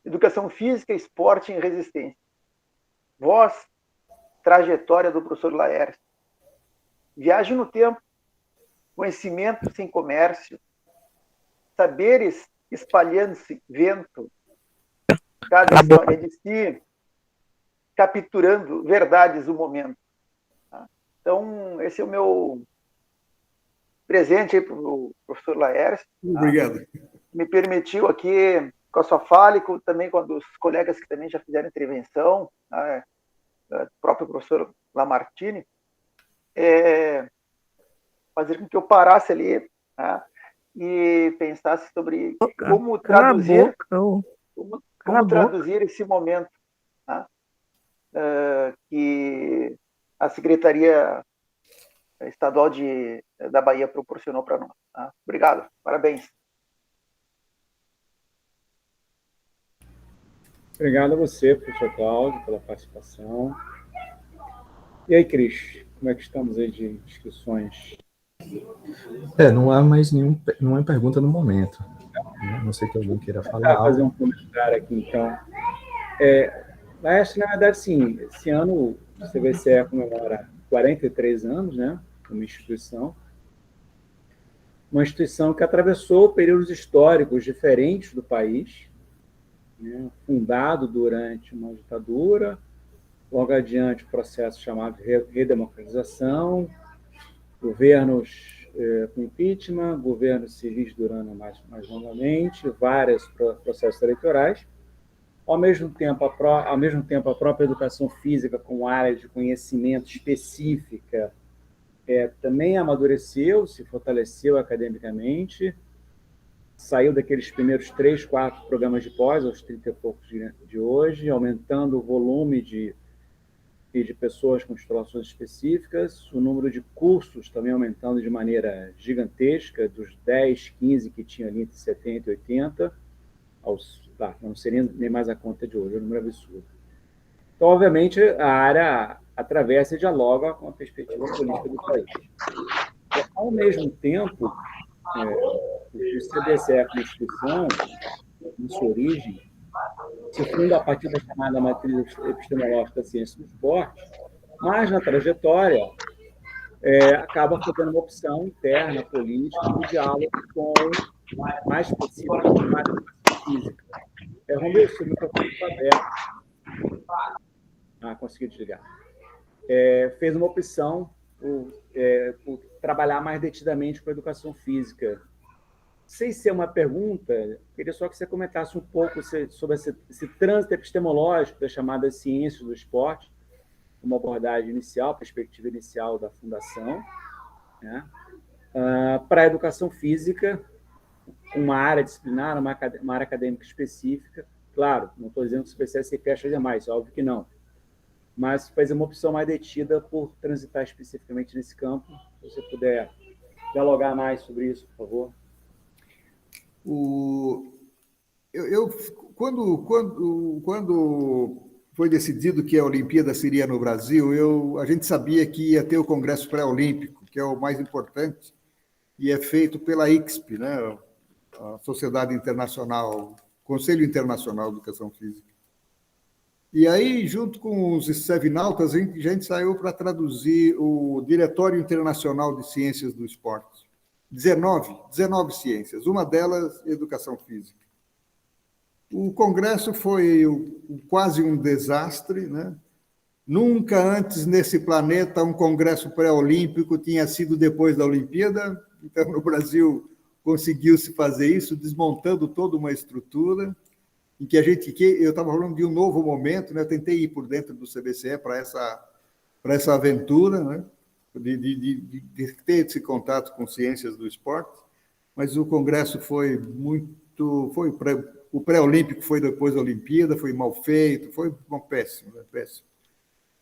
educação física, esporte em resistência. Voz, trajetória do professor Laércio. Viagem no tempo, conhecimento sem comércio, saberes espalhando-se vento, cada história de si, capturando verdades do momento. Então, esse é o meu presente para o professor Laércio. Obrigado. Me permitiu aqui, com a sua fala e também com os colegas que também já fizeram intervenção, o próprio professor Lamartine, fazer com que eu parasse ali e pensasse sobre como traduzir, como traduzir esse momento que a Secretaria Estadual da Bahia proporcionou para nós. Obrigado, parabéns. Obrigado a você, professor Cláudio, pela participação. E aí, Cris, como é que estamos aí de inscrições? Não há mais nenhuma pergunta no momento. Não sei que alguém queira falar. Vou fazer um comentário aqui, então. Laércio, na verdade, sim, esse ano o CBCE comemora 43 anos, né, como instituição. Uma instituição que atravessou períodos históricos diferentes do país, né, fundado durante uma ditadura, logo adiante o processo chamado de redemocratização, governos com impeachment, governos civis durando mais longamente, vários processos eleitorais. Ao mesmo tempo, a própria educação física como área de conhecimento específica também amadureceu, se fortaleceu academicamente, saiu daqueles primeiros 3, 4 programas de pós, aos 30 e poucos de hoje, aumentando o volume de pessoas com titulações específicas, o número de cursos também aumentando de maneira gigantesca, dos 10, 15 que tinha ali entre 70 e 80, não seria nem mais a conta de hoje, é um número absurdo. Então, obviamente, a área atravessa e dialoga com a perspectiva política do país. Ao mesmo tempo, o CBCE como instituição, em sua origem, se funda a partir da chamada matriz epistemológica da ciência do esporte, mas na trajetória acaba fazendo uma opção interna, política, de diálogo com, mais especificamente, a educação física. Romeu, seu microfone está aberto. Consegui desligar. Fez uma opção por trabalhar mais detidamente com a educação física. Sem ser uma pergunta, queria só que você comentasse um pouco sobre esse trânsito epistemológico da chamada ciência do esporte, uma abordagem inicial, perspectiva inicial da Fundação, né, para a educação física, uma área disciplinar, uma área acadêmica específica. Claro, não estou dizendo que o CBCE se fecha demais, óbvio que não, mas fazer uma opção mais detida por transitar especificamente nesse campo. Se você puder dialogar mais sobre isso, por favor. Quando foi decidido que a Olimpíada seria no Brasil, a gente sabia que ia ter o Congresso Pré-Olímpico, que é o mais importante, e é feito pela ICSP, né? A Sociedade Internacional, Conselho Internacional de Educação Física. E aí, junto com os sevinautas, a gente saiu para traduzir o Diretório Internacional de Ciências do Esporte. 19 ciências, uma delas, educação física. O congresso foi quase um desastre, né? Nunca antes nesse planeta um congresso pré-olímpico tinha sido depois da Olimpíada, então no Brasil conseguiu-se fazer isso, desmontando toda uma estrutura, em que eu estava falando de um novo momento, né? Eu tentei ir por dentro do CBCE para essa aventura, né? De ter esse contato com ciências do esporte, mas o congresso foi o pré-olímpico foi depois da Olimpíada, foi mal feito, foi péssimo, né? Péssimo.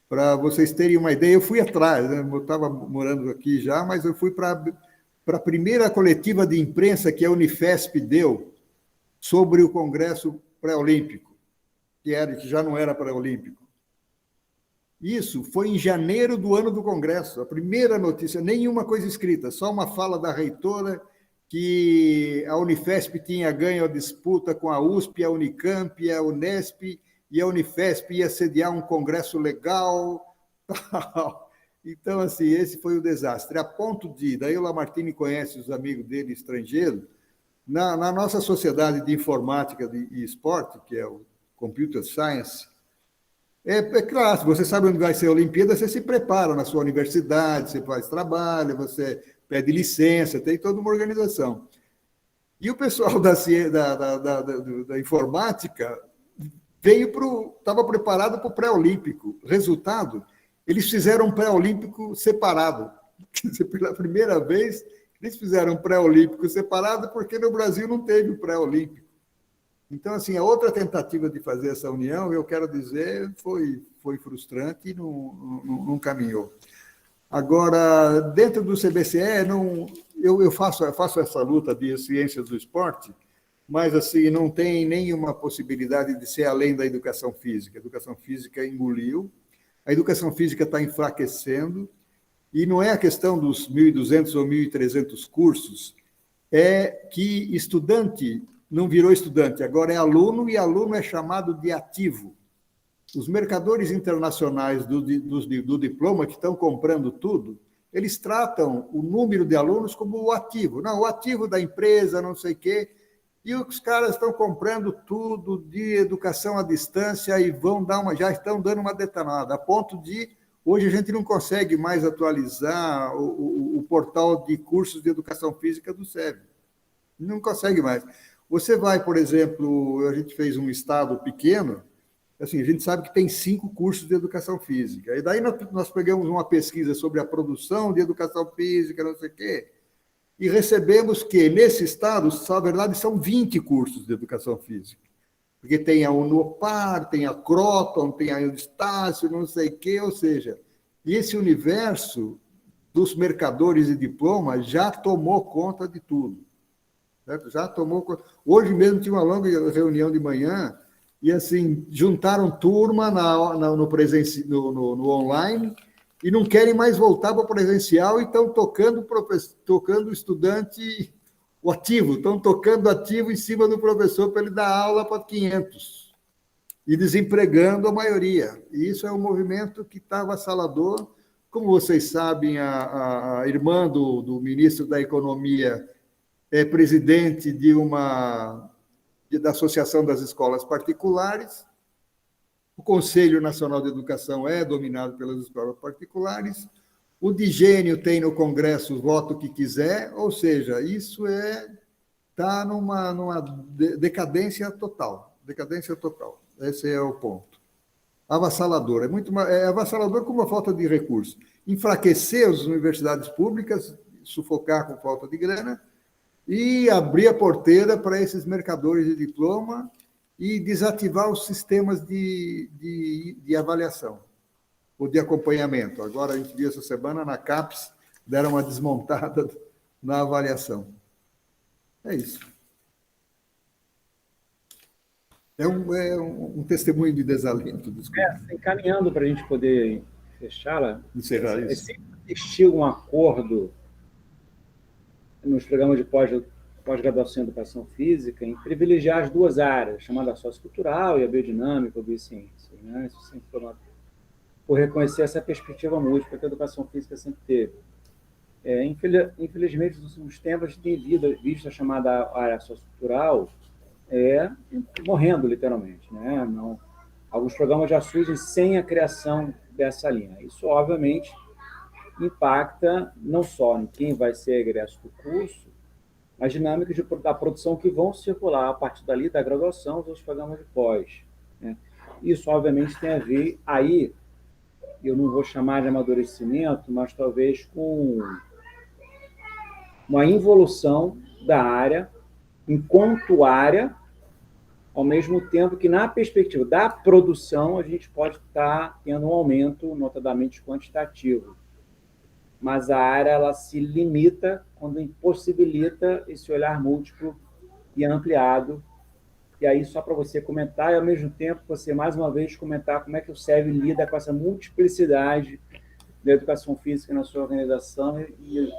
Para vocês terem uma ideia, eu fui atrás, né? Eu estava morando aqui já, mas eu fui para a primeira coletiva de imprensa que a Unifesp deu sobre o congresso pré-olímpico, que já não era pré-olímpico. Isso foi em janeiro do ano do Congresso, a primeira notícia, nenhuma coisa escrita, só uma fala da reitora que a Unifesp tinha ganho a disputa com a USP, a Unicamp, a Unesp, e a Unifesp ia sediar um congresso legal. Então, assim, esse foi o desastre. A ponto de, daí o Lamartine conhece os amigos dele estrangeiros, na nossa sociedade de informática e esporte, que é o Computer Science, é claro, você sabe onde vai ser a Olimpíada, você se prepara na sua universidade, você faz trabalho, você pede licença, tem toda uma organização. E o pessoal da informática estava preparado para o pré-olímpico. Resultado, eles fizeram um pré-olímpico separado. Pela primeira vez, eles fizeram um pré-olímpico separado, porque no Brasil não teve o pré-olímpico. Então, assim, a outra tentativa de fazer essa união, eu quero dizer, foi frustrante e não caminhou. Agora, dentro do CBCE, eu faço essa luta de ciências do esporte, mas assim, não tem nenhuma possibilidade de ser além da educação física. A educação física engoliu, a educação física está enfraquecendo, e não é a questão dos 1.200 ou 1.300 cursos, é que estudante não virou estudante, agora é aluno, e aluno é chamado de ativo. Os mercadores internacionais do diploma, que estão comprando tudo, eles tratam o número de alunos como o ativo. Não, o ativo da empresa, não sei o quê. E os caras estão comprando tudo de educação à distância e já estão dando uma detonada, a ponto de, hoje a gente não consegue mais atualizar o portal de cursos de educação física do SEB. Não consegue mais. Você vai, por exemplo, a gente fez um estado pequeno, assim, a gente sabe que tem 5 cursos de educação física. E daí nós pegamos uma pesquisa sobre a produção de educação física, não sei o quê, e recebemos que, nesse estado, na verdade, são 20 cursos de educação física. Porque tem a Unopar, tem a Croton, tem a Eustácio, não sei o quê, ou seja, esse universo dos mercadores de diploma já tomou conta de tudo. Certo? Já tomou conta. Hoje mesmo tinha uma longa reunião de manhã e, assim, juntaram turma no online e não querem mais voltar para o presencial e estão tocando estudante o ativo, estão tocando ativo em cima do professor para ele dar aula para 500 e desempregando a maioria. E isso é um movimento que está avassalador. Como vocês sabem, a irmã do ministro da Economia é presidente da Associação das Escolas Particulares. O Conselho Nacional de Educação é dominado pelas escolas particulares. O Digênio tem no Congresso o voto que quiser, ou seja, isso está numa decadência total. Decadência total. Esse é o ponto. Avassalador. É avassalador com uma falta de recursos. Enfraquecer as universidades públicas, sufocar com falta de grana, e abrir a porteira para esses mercadores de diploma e desativar os sistemas de avaliação ou de acompanhamento. Agora, a gente viu essa semana na CAPES, deram uma desmontada na avaliação. É isso. É um testemunho de desalento. Encaminhando para a gente poder fechá-la, encerrar isso. Se existir um acordo nos programas de pós-graduação em educação física em privilegiar as duas áreas, chamada sociocultural e a biodinâmica ou biociências, né? Isso sempre foi por reconhecer essa perspectiva múltipla que a educação física sempre teve. Infelizmente, nos últimos tempos, a gente tem visto a chamada área sociocultural morrendo, literalmente, né? Não, alguns programas já surgem sem a criação dessa linha. Isso, obviamente, impacta não só em quem vai ser egresso do curso, as dinâmicas da produção que vão circular a partir dali da graduação dos programas de pós, né? Isso, obviamente, tem a ver, aí, eu não vou chamar de amadurecimento, mas talvez com uma involução da área, enquanto área, ao mesmo tempo que, na perspectiva da produção, a gente pode estar tendo um aumento, notadamente quantitativo. Mas a área ela se limita quando impossibilita esse olhar múltiplo e ampliado. E aí, só para você comentar, e ao mesmo tempo você, mais uma vez, comentar como é que o SEB lida com essa multiplicidade da educação física na sua organização e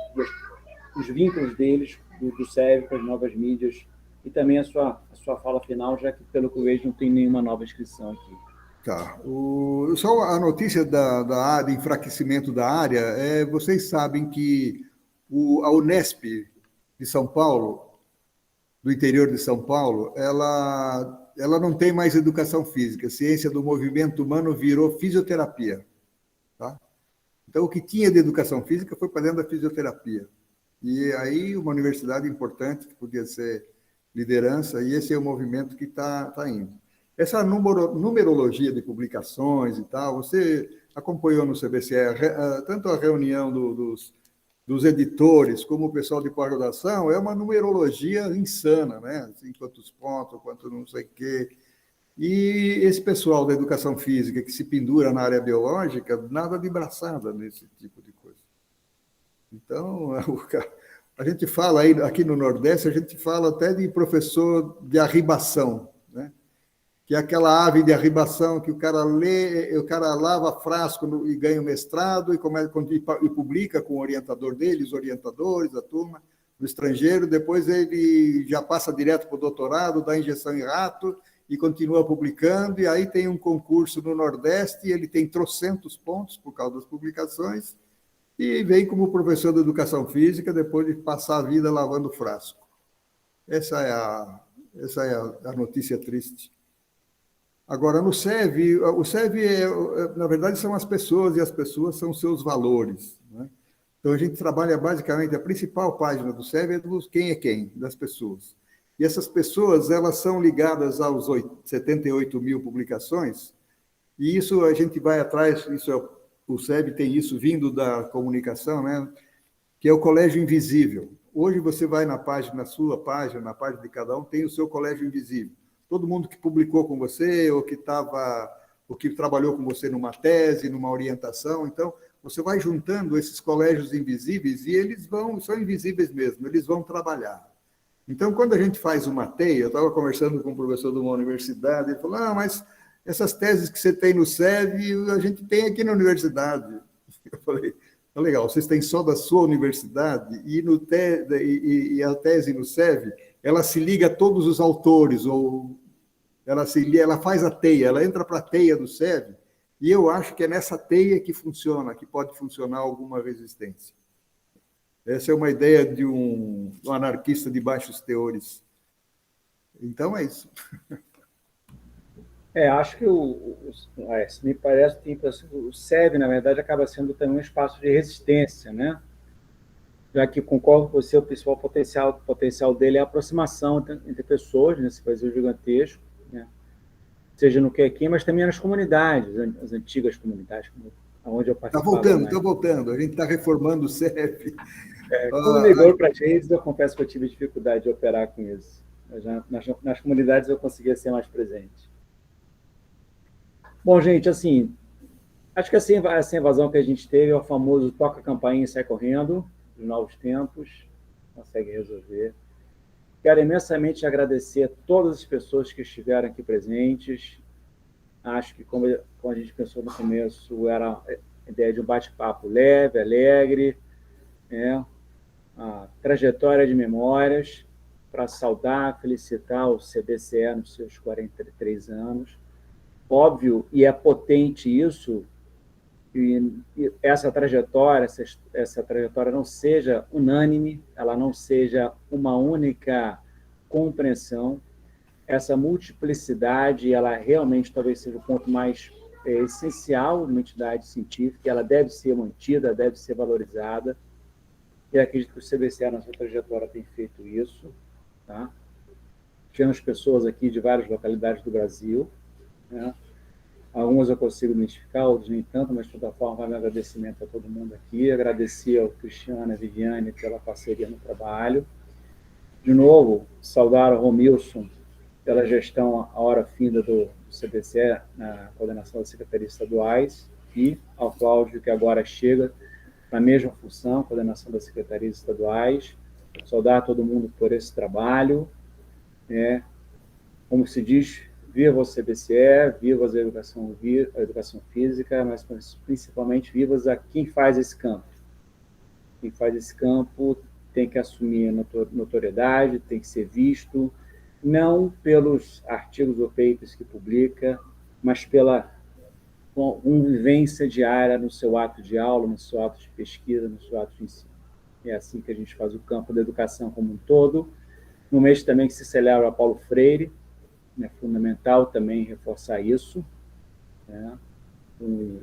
os vínculos deles, do SEB, com as novas mídias, e também a sua fala final, já que, pelo que eu vejo, não tem nenhuma nova inscrição aqui. Tá. Só a notícia do enfraquecimento da área, vocês sabem que a Unesp de São Paulo, do interior de São Paulo, ela não tem mais educação física. A ciência do movimento humano virou fisioterapia. Tá? Então, o que tinha de educação física foi para dentro da fisioterapia. E aí, uma universidade importante, que podia ser liderança, e esse é o movimento que está indo. Essa numerologia de publicações e tal, você acompanhou no CBCE tanto a reunião dos editores como o pessoal de pós-graduação, é uma numerologia insana, né? Assim, quantos pontos, quanto não sei o quê. E esse pessoal da educação física que se pendura na área biológica, nada de braçada nesse tipo de coisa. Então, a gente fala aí, aqui no Nordeste, a gente fala até de professor de arribação, né? Que é aquela ave de arribação que o cara lava frasco e ganha o mestrado e publica com o orientador dele, os orientadores, a turma, no estrangeiro, depois ele já passa direto para o doutorado, dá injeção em rato e continua publicando, e aí tem um concurso no Nordeste, e ele tem trocentos pontos por causa das publicações, e vem como professor de educação física depois de passar a vida lavando frasco. Essa Essa é a notícia triste. Agora, no SEV, o SEV, na verdade, são as pessoas, e as pessoas são seus valores, né? Então, a gente trabalha basicamente, a principal página do SEV é dos quem é quem, das pessoas. E essas pessoas, elas são ligadas aos 78 mil publicações, e isso a gente vai atrás, o SEV tem isso vindo da comunicação, né? Que é o Colégio Invisível. Hoje você vai na sua página, na página de cada um, tem o seu Colégio Invisível. Todo mundo que publicou com você, ou que trabalhou com você numa tese, numa orientação. Então, você vai juntando esses colégios invisíveis e eles são invisíveis mesmo, eles vão trabalhar. Então, quando a gente faz uma teia, eu estava conversando com um professor de uma universidade, ele falou, mas essas teses que você tem no SEV, a gente tem aqui na universidade. Eu falei, legal, vocês têm só da sua universidade, e a tese no SEV, ela se liga a todos os autores, ou ela faz a teia, ela entra para a teia do SEV, e eu acho que é nessa teia que funciona, que pode funcionar alguma resistência. Essa é uma ideia de um anarquista de baixos teores. Então, é isso. Acho que me parece que o SEV, na verdade, acaba sendo também um espaço de resistência, né? Já que concordo com você, o principal potencial dele é a aproximação entre pessoas nesse Brasil gigantesco, né? Seja no que é aqui, mas também nas comunidades, as antigas comunidades, onde eu participava. Está voltando, a gente está reformando o SEV. Como ligou para a gente, eu confesso que eu tive dificuldade de operar com isso. Nas comunidades eu conseguia ser mais presente. Bom, gente, assim, acho que essa invasão que a gente teve é o famoso toca a campainha e sai correndo, dos novos tempos, consegue resolver. Quero imensamente agradecer a todas as pessoas que estiveram aqui presentes. Acho que, como a gente pensou no começo, era a ideia de um bate-papo leve, alegre, a trajetória de memórias, para saudar, felicitar o CBCE nos seus 43 anos. Óbvio, e é potente isso, e essa trajetória não seja unânime, ela não seja uma única compreensão. Essa multiplicidade, ela realmente talvez seja o ponto mais essencial de uma entidade científica, ela deve ser mantida, deve ser valorizada, e acredito que o CBCE, na sua trajetória, tem feito isso. Tá? Tivemos pessoas aqui de várias localidades do Brasil, né? Algumas eu consigo identificar, outros nem tanto, mas de toda forma, vai meu agradecimento a todo mundo aqui. Agradecer ao Cristiano e a Viviane pela parceria no trabalho. De novo, saudar o Romilson pela gestão à hora finda do CBCE, na coordenação das secretarias estaduais, e ao Cláudio, que agora chega na mesma função, coordenação das secretarias estaduais. Saudar todo mundo por esse trabalho. Como se diz, viva o CBCE, viva a educação física, mas principalmente vivas a quem faz esse campo. Quem faz esse campo tem que assumir a notoriedade, tem que ser visto, não pelos artigos ou papers que publica, mas pela convivência diária no seu ato de aula, no seu ato de pesquisa, no seu ato de ensino. É assim que a gente faz o campo da educação como um todo. No mês também que se celebra Paulo Freire, é fundamental também reforçar isso, né? Um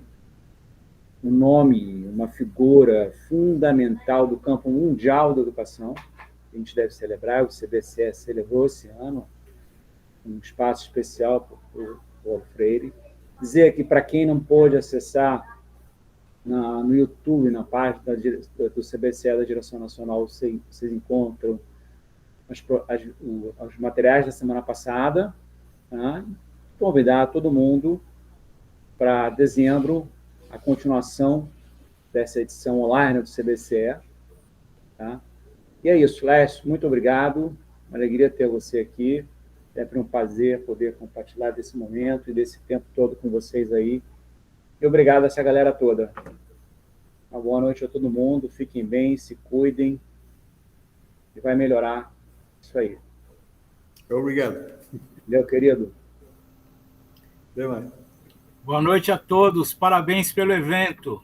nome, uma figura fundamental do campo mundial da educação, que a gente deve celebrar. O CBCE celebrou esse ano um espaço especial para o Paulo Freire. Dizer que, para quem não pôde acessar no YouTube, na página do CBCE da Direção Nacional, vocês encontram os materiais da semana passada, tá? Convidar todo mundo para dezembro, a continuação dessa edição online do CBCE. Tá? E é isso, Lécio, muito obrigado, uma alegria ter você aqui, sempre um prazer poder compartilhar desse momento e desse tempo todo com vocês aí, e obrigado a essa galera toda. Uma boa noite a todo mundo, fiquem bem, se cuidem, e vai melhorar. Isso aí. Obrigado. Meu querido. Até mais. Boa noite a todos, parabéns pelo evento.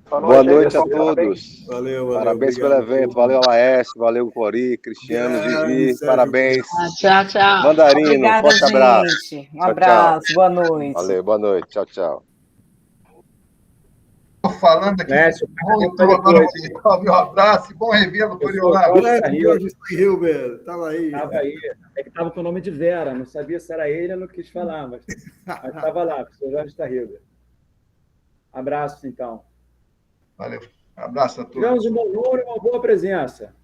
Boa noite a Parabéns. todos. Valeu, valeu. Parabéns pelo obrigado. evento. Valeu, Laércio. Valeu, Cori, Cristiano, Vivi. Sérgio. Parabéns. Tchau, tchau. Mandarino, Obrigada, forte abraço. gente. Um Tchau, abraço, tchau. boa noite. Valeu, boa noite. Tchau, tchau. Falando aqui, Lécio, bom retorno, meu abraço e bom revê-lo, Coriolano. Jorge Steinhilber, estava aí. Estava aí. É que estava com o nome de Vera, não sabia se era ele, eu não quis falar, mas estava lá, professor Jorge Steinhilber. Abraço, então. Valeu. Abraço a todos. Tivemos um bom número e uma boa presença.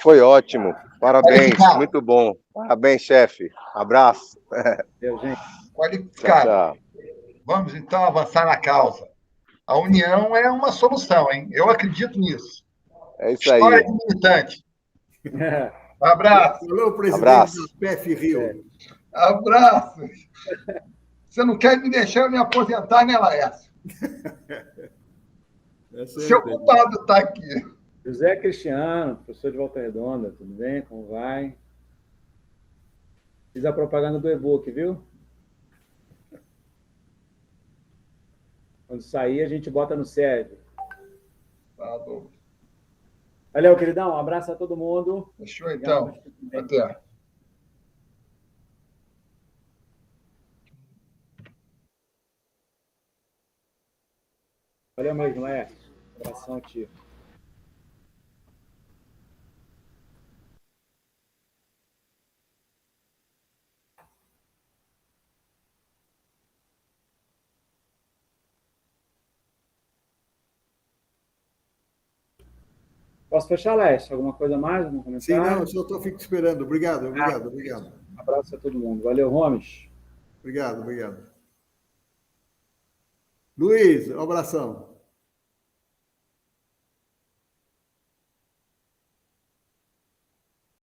Foi ótimo. Parabéns, muito bom. Parabéns, chefe. Abraço. Deus, gente. Qualificado. Tchau, tchau. Vamos, então, avançar na causa. A união é uma solução, hein? Eu acredito nisso. É isso aí. História de militante. Um abraço. Alô, presidente Abraço. do PF Rio. Abraço. Você não quer me deixar me aposentar, né, Laércio? Seu culpado está aqui. José Cristiano, professor de Volta Redonda, tudo bem? Como vai? Fiz a propaganda do e-book, viu? Quando sair, a gente bota no Sérgio. Tá bom. Valeu, queridão. Um abraço a todo mundo. Fechou, então. Até. Valeu mesmo, Laércio. Abração, tio. Posso fechar, Laércio? Alguma coisa mais? Algum comentário? Sim, não, só estou esperando. Obrigado. Um abraço a todo mundo. Valeu, Gomes. Obrigado. Luiz, um abração.